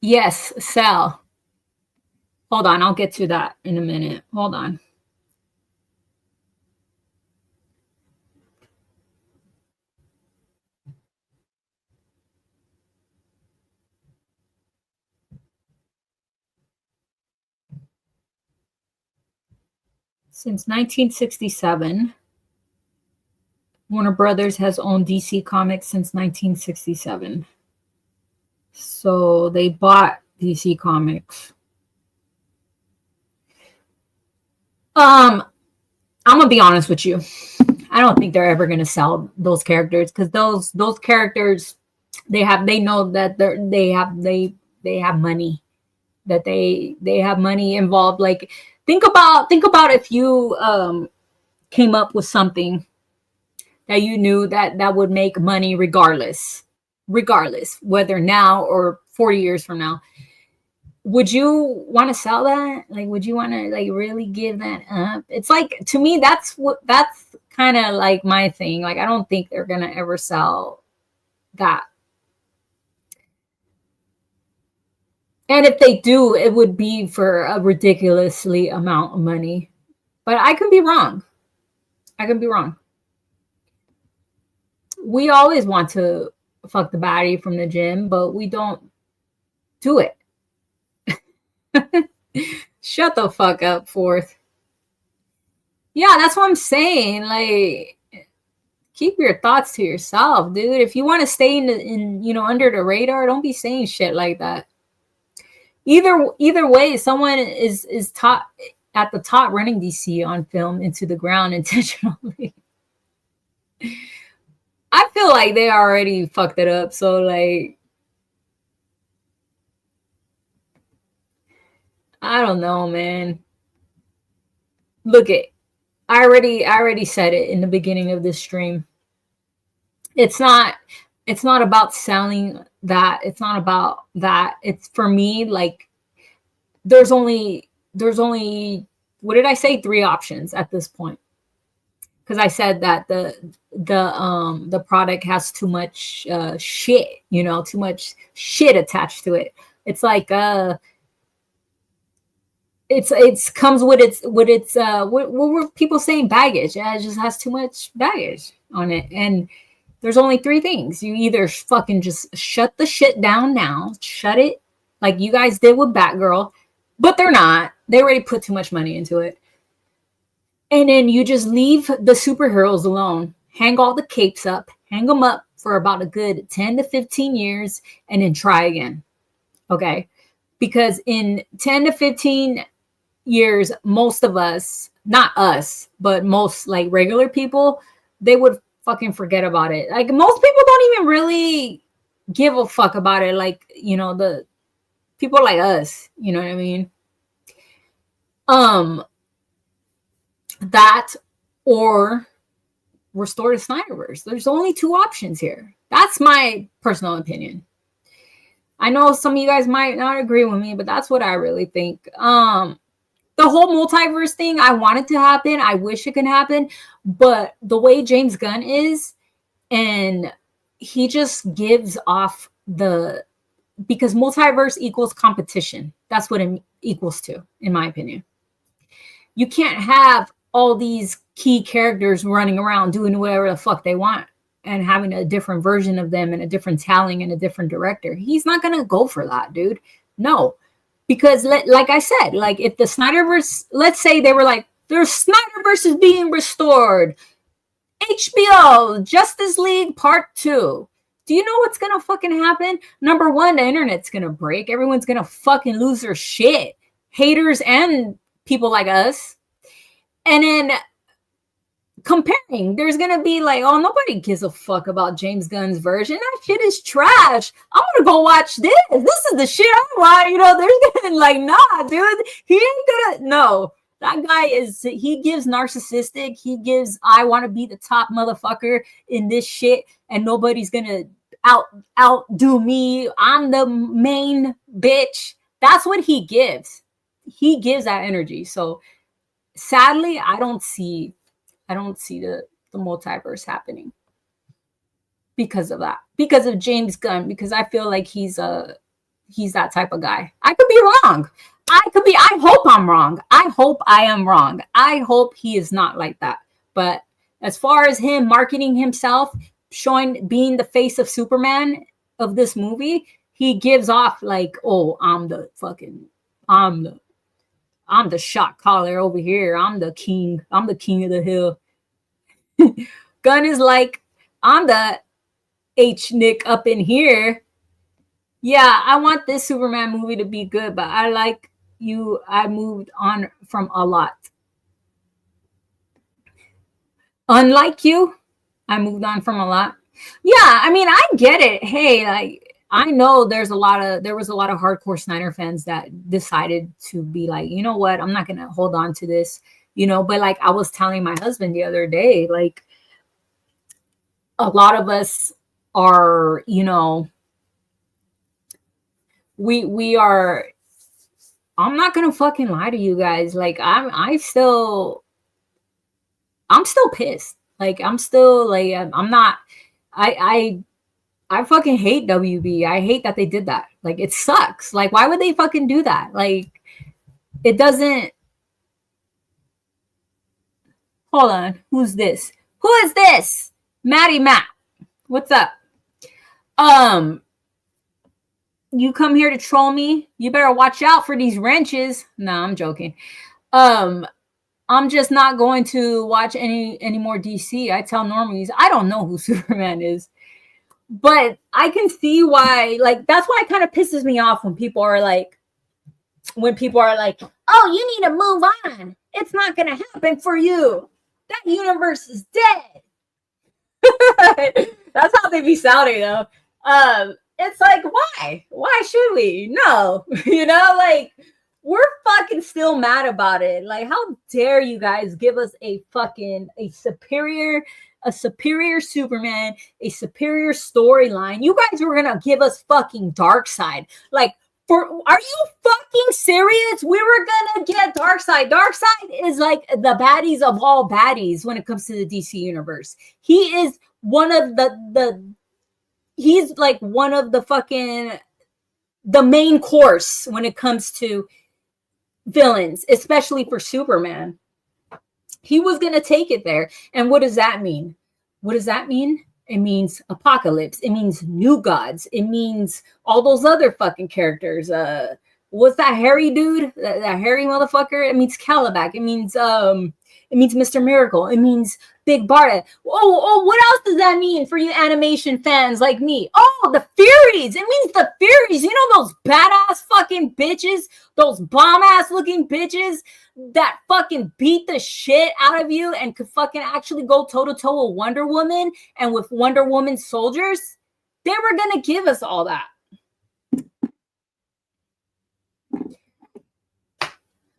yes, Sal. Hold on, I'll get to that in a minute. Hold on. Since 1967, Warner Brothers has owned DC Comics since 1967. So they bought DC Comics. I'm gonna be honest with you. I don't think they're ever gonna sell those characters, because those characters, they know that they have money, that they have money involved. Like, think about if you came up with something that you knew that would make money regardless, whether now or 40 years from now, would you want to sell that? Like, would you want to like really give that up? It's like, to me, that's kind of like my thing. Like, I don't think they're gonna ever sell that. And if they do, it would be for a ridiculously amount of money. But I could be wrong. We always want to fuck the baddie from the gym, but we don't do it. Shut the fuck up, Fourth. Yeah, that's what I'm saying. Like, keep your thoughts to yourself, dude. If you want to stay in you know, under the radar, don't be saying shit like that. Either way, someone is top at the top running DC on film into the ground intentionally. I feel like they already fucked it up. So like, I don't know, man. Look it. I already said it in the beginning of this stream. It's not about selling that. It's not about that. It's, for me, like, there's only what did I say? 3 options at this point. Because I said that the product has too much shit, you know, too much shit attached to it. It's like it's comes with its what were people saying, baggage? Yeah, it just has too much baggage on it. And there's only 3 things. You either fucking just shut the shit down now, shut it like you guys did with Batgirl, but they're not. They already put too much money into it. And then you just leave the superheroes alone. Hang all the capes up, hang them up for about a good 10 to 15 years, and then try again. Okay? Because in 10 to 15 years, most of us, not us, but most like regular people, they would fucking forget about it. Like, most people don't even really give a fuck about it. Like, you know, the people like us, you know what I mean? That or restore the Snyderverse. There's only 2 options here. That's my personal opinion. I know some of you guys might not agree with me, but that's what I really think. The whole multiverse thing, I want it to happen. I wish it could happen. But the way James Gunn is, and he just gives off because multiverse equals competition. That's what it equals to, in my opinion. You can't have all these key characters running around doing whatever the fuck they want and having a different version of them and a different talent and a different director. He's not going to go for that, dude. No. Because like I said, like, if the Snyderverse, let's say they were like, there's Snyderverse is being restored. HBO, Justice League Part 2. Do you know what's going to fucking happen? Number 1, the internet's going to break. Everyone's going to fucking lose their shit. Haters and people like us. And then comparing, there's gonna be like, oh, nobody gives a fuck about James Gunn's version. That shit is trash. I want to go watch this. This is the shit I want. You know, there's gonna like, nah, dude. He ain't gonna. No, that guy is. He gives narcissistic. He gives. I want to be the top motherfucker in this shit, and nobody's gonna outdo me. I'm the main bitch. That's what he gives. He gives that energy. So sadly, I don't see the multiverse happening because of that. Because of James Gunn. Because I feel like he's that type of guy. I could be wrong. I hope I'm wrong. I hope I am wrong. I hope he is not like that. But as far as him marketing himself, being the face of Superman of this movie, he gives off like, oh, I'm the shot caller over here. I'm the king. I'm the king of the hill. Gunn is like, I'm the H-Nick up in here. Yeah, I want this Superman movie to be good, but I like you. I moved on from a lot. Unlike you, I moved on from a lot. Yeah, I mean, I get it. Hey, like, I know there was a lot of hardcore Snyder fans that decided to be like, you know what, I'm not gonna hold on to this. But like I was telling my husband the other day, like a lot of us are, we are, I'm not gonna fucking lie to you guys. Like I'm still pissed. Like I'm still like I'm not. I fucking hate WB. I hate that they did that. Like it sucks. Like why would they fucking do that? Like it doesn't. Hold on. Who's this? Who is this? Maddie Matt. What's up? You come here to troll me. You better watch out for these wrenches. No, I'm joking. I'm just not going to watch any more DC. I tell normies, I don't know who Superman is. But I can see why, like, that's why it kind of pisses me off when people are like, oh, you need to move on. It's not going to happen for you. That universe is dead. That's how they be sounding, though. It's like, why? Why should we? No. Like, we're fucking still mad about it. Like, how dare you guys give us a superior Superman, a superior storyline. You guys were gonna give us fucking Darkseid. Like, are you fucking serious? We were gonna get Darkseid. Darkseid is like the baddies of all baddies when it comes to the DC universe. He is one of he's like one of the main course when it comes to villains, especially for Superman. He was going to take it there. And what does that mean? What does that mean? It means apocalypse. It means new gods. It means all those other fucking characters. What's that hairy dude? That hairy motherfucker? It means Calabac. It means Mr. Miracle. It means Big Barda. Oh, what else does that mean for you animation fans like me? Oh, the Furies. It means the Furies. You know those badass fucking bitches? Those bomb-ass looking bitches that fucking beat the shit out of you and could fucking actually go toe-to-toe with Wonder Woman and with Wonder Woman soldiers? They were going to give us all that.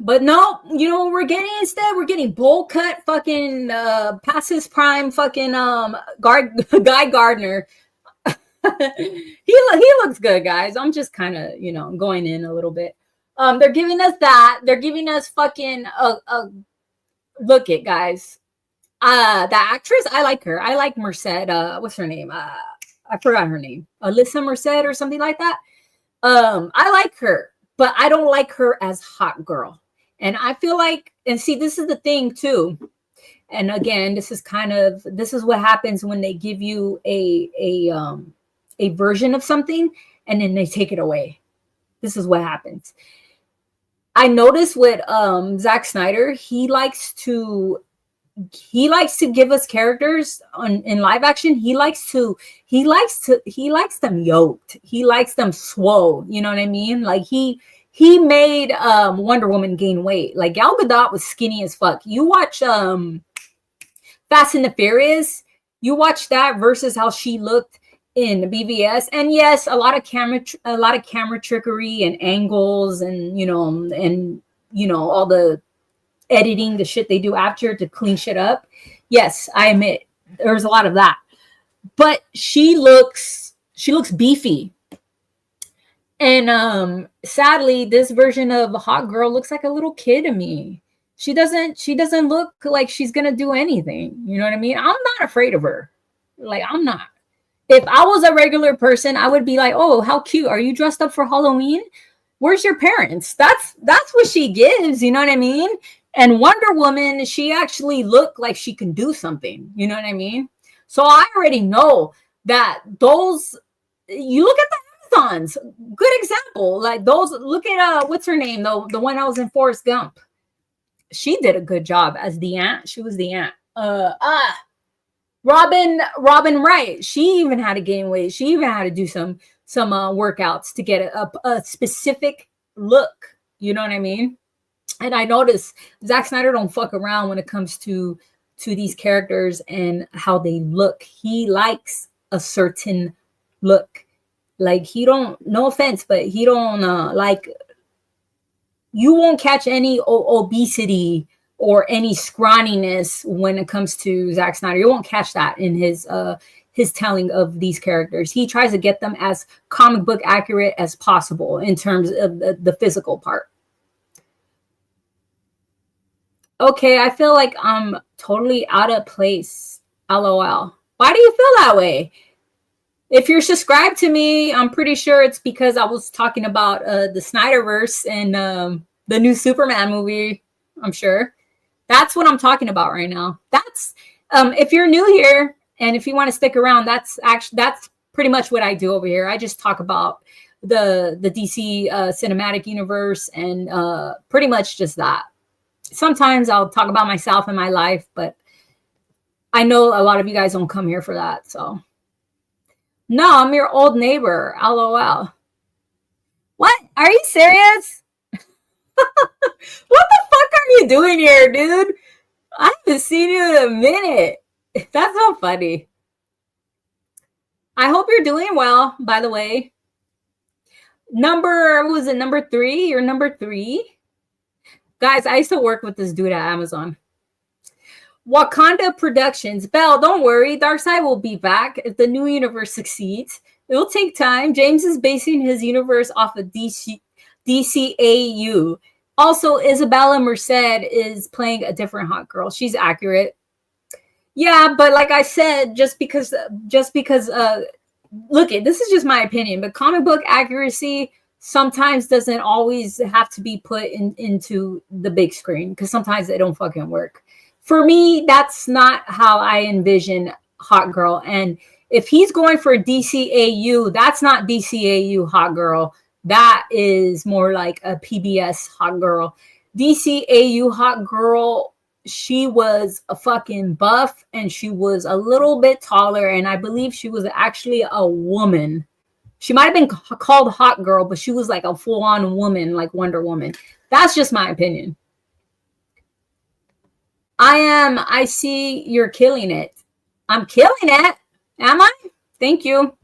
But no, you know what we're getting instead? We're getting bowl cut fucking past his prime fucking Guy Gardner. he looks good, guys. I'm just kind of, going in a little bit. They're giving us that. They're giving us fucking look it, guys. The actress, I like her. I like Merced. What's her name? I forgot her name. Alyssa Merced or something like that. I like her, but I don't like her as hot girl. And I feel like, and see, this is the thing too. And again, this is what happens when they give you a version of something and then they take it away. This is what happens. I noticed with Zack Snyder, he likes to give us characters in live action. He likes them yoked. He likes them swole. You know what I mean? Like he made Wonder Woman gain weight. Like Gal Gadot was skinny as fuck. You watch Fast and the Furious, you watch that versus how she looked in the BVS. And yes, a lot of camera trickery and angles and all the editing, the shit they do after to clean shit up. Yes, I admit there's a lot of that. But she looks beefy. And sadly, this version of a hot girl looks like a little kid to me. She doesn't look like she's gonna do anything. You know what I mean? I'm not afraid of her. Like, I'm not. If I was a regular person, I would be like, oh, how cute. Are you dressed up for Halloween? Where's your parents? That's what she gives, you know what I mean? And Wonder Woman, she actually looked like she can do something, you know what I mean? So I already know that you look at the Amazons, good example. Like those, look at what's her name though, the one that was in Forrest Gump. She did a good job as the aunt. She was the aunt. Robin Wright. She even had to gain weight. She even had to do some workouts to get a specific look. You know what I mean? And I noticed Zack Snyder don't fuck around when it comes to these characters and how they look. He likes a certain look. Like he don't, no offense, but he don't like, you won't catch any obesity or any scrawniness when it comes to Zack Snyder. You won't catch that in his telling of these characters. He tries to get them as comic book accurate as possible in terms of the physical part. Okay, I feel like I'm totally out of place. LOL. Why do you feel that way? If you're subscribed to me, I'm pretty sure it's because I was talking about the Snyderverse and the new Superman movie. I'm sure that's what I'm talking about right now. That's if you're new here and if you want to stick around, that's pretty much what I do over here. I just talk about the DC cinematic universe and pretty much just that. Sometimes I'll talk about myself and my life, but I know a lot of you guys don't come here for that. So, no, I'm your old neighbor. LOL. What? Are you serious? What the fuck are you doing here, dude? I haven't seen you in a minute. That's so funny. I hope you're doing well, by the way. Was it number 3? You're number 3? Guys, I used to work with this dude at Amazon. Wakanda Productions. Belle, don't worry. Darkseid will be back if the new universe succeeds. It'll take time. James is basing his universe off of DCAU. Also, Isabella Merced is playing a different hot girl. She's accurate. Yeah, but like I said, just because look, this is just my opinion, but comic book accuracy sometimes doesn't always have to be put into the big screen because sometimes they don't fucking work. For me, that's not how I envision hot girl. And if he's going for DCAU, that's not DCAU hot girl. That is more like a PBS hot girl. DCAU hot girl, she was a fucking buff and she was a little bit taller. And I believe she was actually a woman. She might have been called hot girl, but she was like a full-on woman, like Wonder Woman. That's just my opinion. I see you're killing it. I'm killing it. Am I? Thank you.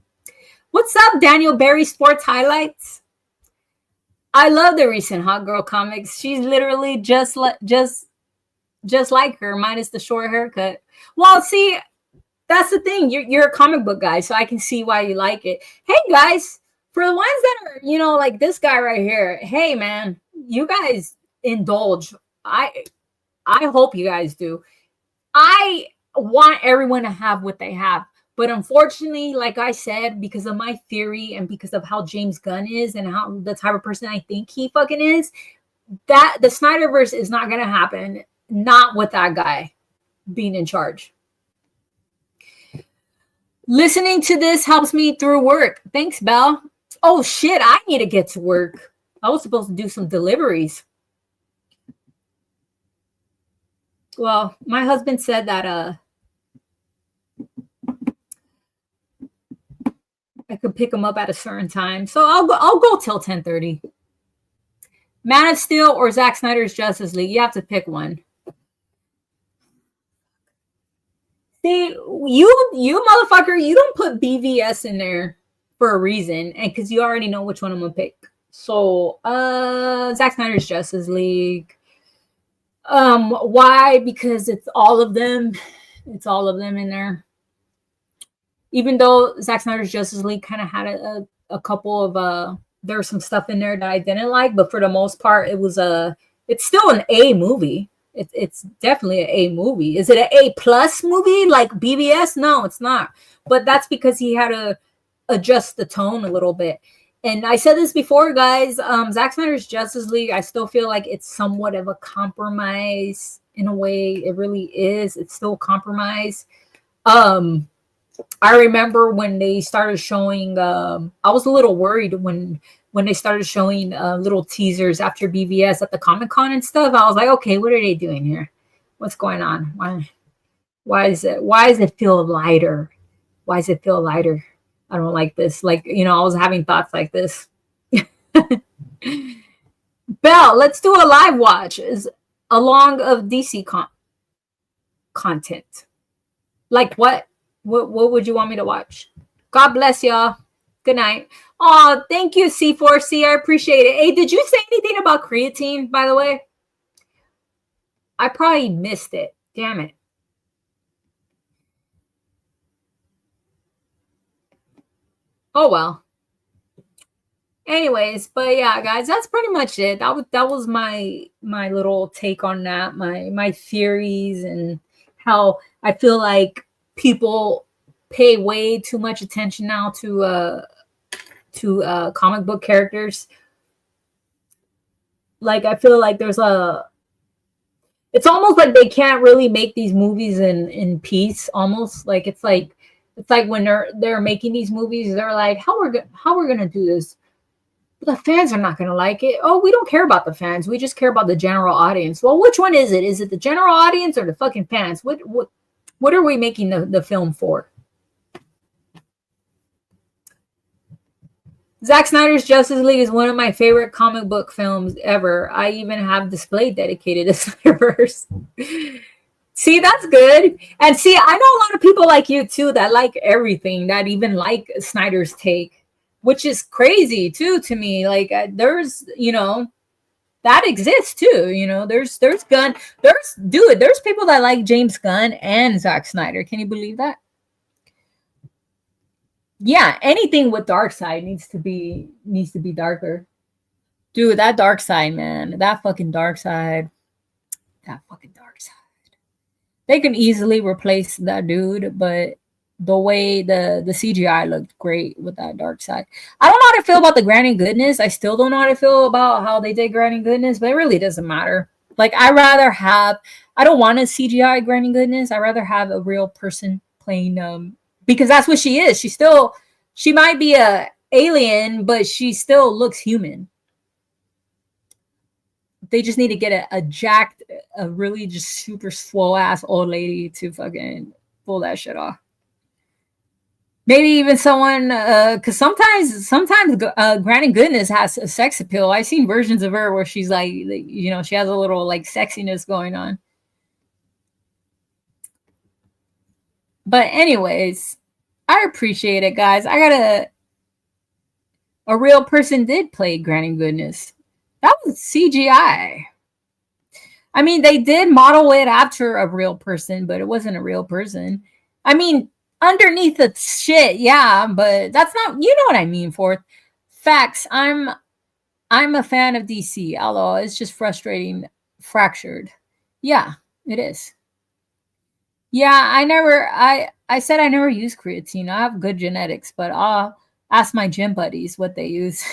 What's up, Daniel Berry Sports Highlights? I love the recent hot girl comics. She's literally just like her, minus the short haircut. Well, see, that's the thing. You're a comic book guy, so I can see why you like it. Hey, guys, for the ones that are, like this guy right here, hey, man, you guys indulge. I hope you guys do. I want everyone to have what they have. But unfortunately, like I said, because of my theory and because of how James Gunn is and how the type of person I think he fucking is, that the Snyderverse is not going to happen. Not with that guy being in charge. Listening to this helps me through work. Thanks, Belle. Oh, shit. I need to get to work. I was supposed to do some deliveries. Well, my husband said that I could pick him up at a certain time. So I'll go till 10:30. Man of Steel or Zack Snyder's Justice League. You have to pick one. See, you motherfucker, you don't put BVS in there for a reason, and because you already know which one I'm gonna pick. So Zack Snyder's Justice League. Why? Because it's all of them. It's all of them in there. Even though Zack Snyder's Justice League kind of had a couple of there was some stuff in there that I didn't like, but for the most part, it's still an A movie. It's definitely an A movie. Is it an A+ movie like BBS? No, it's not. But that's because he had to adjust the tone a little bit. And I said this before, guys. Zack Snyder's Justice League, I still feel like it's somewhat of a compromise in a way. It really is. It's still a compromise. I remember when they started showing, I was a little worried when they started showing little teasers after BVS at the Comic-Con and stuff. I was like, okay, what are they doing here? What's going on? Why does it feel lighter? Why does it feel lighter? I don't like this. Like, I was having thoughts like this. Belle, let's do a live watch along of DC content. Like what? What would you want me to watch? God bless y'all. Good night. Oh, thank you, C4C. I appreciate it. Hey, did you say anything about creatine, by the way? I probably missed it. Damn it. Oh well. Anyways, but yeah, guys, that's pretty much it. That was my little take on that, my theories, and how I feel like people pay way too much attention now to comic book characters. Like I feel like there's a it's almost like they can't really make these movies in peace, almost like it's like when they're making these movies, they're like, how we're gonna do this. The fans are not going to like it. Oh, we don't care about the fans. We just care about the general audience. Well, which one is it? Is it the general audience or the fucking fans? What are we making the film for? Zack Snyder's Justice League is one of my favorite comic book films ever. I even have display dedicated to Snyderverse. See, that's good. And see, I know a lot of people like you too that like everything, that even like Snyder's take, which is crazy too to me. Like there's, that exists too. There's Gunn. There's people that like James Gunn and Zack Snyder. Can you believe that? Yeah, anything with dark side needs to be darker. Dude, that dark side, man. That fucking dark side. That fucking dark side. They can easily replace that dude, but the way the CGI looked great with that dark side. I don't know how to feel about the Granny Goodness. I still don't know how to feel about how they did Granny Goodness, but it really doesn't matter. Like I don't want a CGI Granny Goodness. I rather have a real person playing because that's what she is. She might be a alien, but she still looks human. They just need to get a really just super swole ass old lady to fucking pull that shit off. Maybe even someone, because sometimes Granny Goodness has a sex appeal. I've seen versions of her where she's like, she has a little like sexiness going on. But anyways, I appreciate it, guys. A real person did play Granny Goodness. That was CGI. I mean, they did model it after a real person, but it wasn't a real person. I mean, underneath the shit, yeah, but that's not, you know what I mean. For facts, I'm a fan of DC, although it's just frustrating, fractured. Yeah, it is. Yeah, I said I never use creatine. I have good genetics, but I'll ask my gym buddies what they use.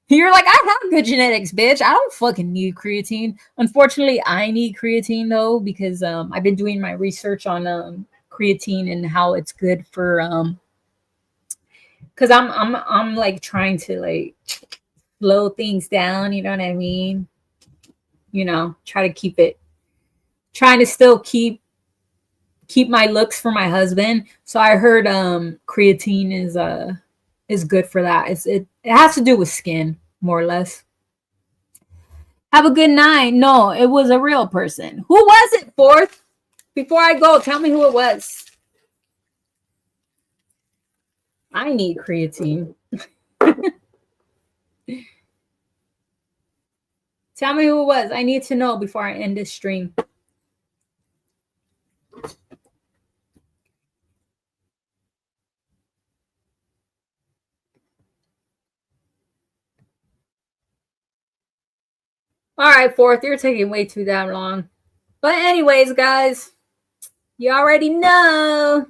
You're like, I have good genetics, bitch. I don't fucking need creatine. Unfortunately, I need creatine though, because I've been doing my research on creatine and how it's good for because I'm like trying to like slow things down, you know what I mean? Trying to still keep my looks for my husband. So I heard creatine is good for that. It has to do with skin, more or less. Have a good night. No, it was a real person. Who was it, Fourth? Before I go, tell me who it was. I need creatine. Tell me who it was. I need to know before I end this stream. All right, Fourth, you're taking way too damn long. But anyways, guys, you already know.